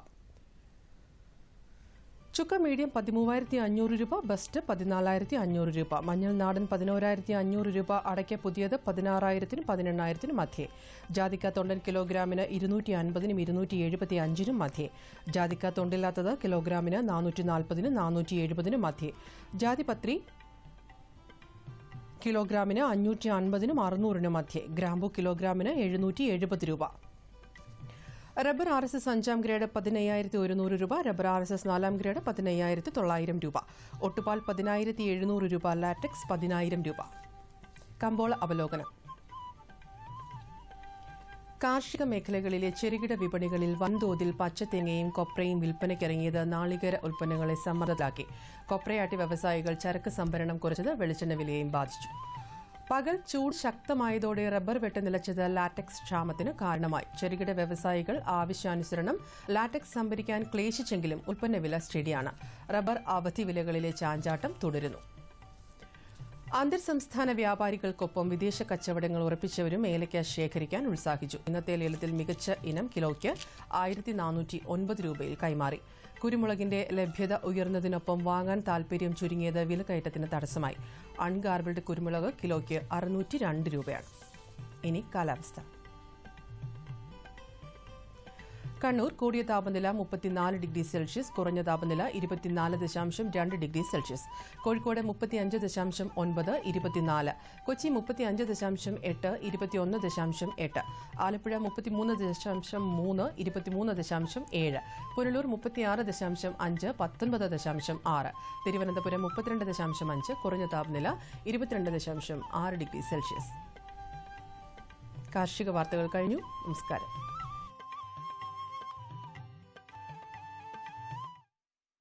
ചുക്ക മീഡിയം 13,500 രൂപ, ബെസ്റ്റ് 14,500 രൂപ. മഞ്ഞൾ നാടൻ 11,500 രൂപ, അടയ്ക്ക പുതിയത് 16,000-നും 18,000-നും മധ്യേ. ജാതിക്ക തൊണ്ടൻ കിലോഗ്രാമിന് 250-നും 275-നും മധ്യേ. ജാതിക്ക തൊണ്ടില്ലാത്തത് കിലോഗ്രാമിന് 440-നും 470-നും മധ്യേ. ജാതിപത്രി കിലോഗ്രാമിന് 550-നും 600-നും മധ്യേ. ഗ്രാമ്പു കിലോഗ്രാമിന് 770 രൂപ. റബ്ബർ RSS 5ാം ഗ്രേഡ് 15,100 രൂപ, റബ്ബർ RSS 4ാം ഗ്രേഡ് 15,900 രൂപ. ഒട്ടുപാൽ 10,700 രൂപ, ലാറ്റക്സ് 10,000 രൂപ. കമ്പോള അവലോകനം. കാർഷിക മേഖലകളിലെ ചെറുകിട വിപണികളിൽ വൻതോതിൽ പച്ചത്തേങ്ങയും കൊപ്രയും വിൽപ്പനയ്ക്കിറങ്ങിയത് നാളികേര ഉൽപ്പന്നങ്ങളെ സമ്മർദ്ദത്തിലാക്കി. കൊപ്രയാട്ടി വ്യവസായികൾ ചരക്ക് സംഭരണം കുറച്ചത് വെളിച്ചെണ്ണ വിലയെയും ബാധിച്ചു. പകൽ ചൂട് ശക്തമായതോടെ റബ്ബർ വെട്ട് നിലച്ചത് ലാറ്റക്സ് ക്ഷാമത്തിന് കാരണമായി. ചെറുകിട വ്യവസായികൾ ആവശ്യാനുസരണം ലാറ്റക്സ് സംഭരിക്കാൻ ക്ലേശിച്ചെങ്കിലും ഉൽപ്പന്നവില സ്റ്റഡിയാണ്. റബ്ബർ അവധി വിലകളിലെ ചാഞ്ചാട്ടം തുടരുന്നു. അന്തർ സംസ്ഥാന വ്യാപാരികൾക്കൊപ്പം വിദേശ കച്ചവടങ്ങൾ ഉറപ്പിച്ചവരും ഏലയ്ക്ക ശേഖരിക്കാൻ ഉത്സാഹിച്ചു. ഇന്നത്തെ ലേലത്തിൽ മികച്ച ഇനം കിലോയ്ക്ക് 1,409 രൂപയിൽ കൈമാറി. കുരുമുളകിന്റെ ലഭ്യത ഉയർന്നതിനൊപ്പം വാങ്ങാൻ താൽപര്യം ചുരുങ്ങിയത് വിലക്കയറ്റത്തിന് തടസ്സമായി. അൺഗാർബിൾഡ് കുരുമുളക് കിലോയ്ക്ക് 602 രൂപയാണ്. ഇനി കാലാവസ്ഥ. കണ്ണൂർ കൂടിയ താപനില 34 ഡിഗ്രി സെൽഷ്യസ്, കുറഞ്ഞ താപനില 24.2 ഡിഗ്രി സെൽഷ്യസ്. കോഴിക്കോട് 35.9, 24. കൊച്ചി 35.8, 21.8. ആലപ്പുഴ 33.3, 23.7. പുനലൂർ 36.5, 19.6. തിരുവനന്തപുരം 32.5, കുറഞ്ഞ താപനില 22.6 ഡിഗ്രി സെൽഷ്യസ്. കാർഷിക വാർത്തകൾ കഴിഞ്ഞു. നമസ്കാരം.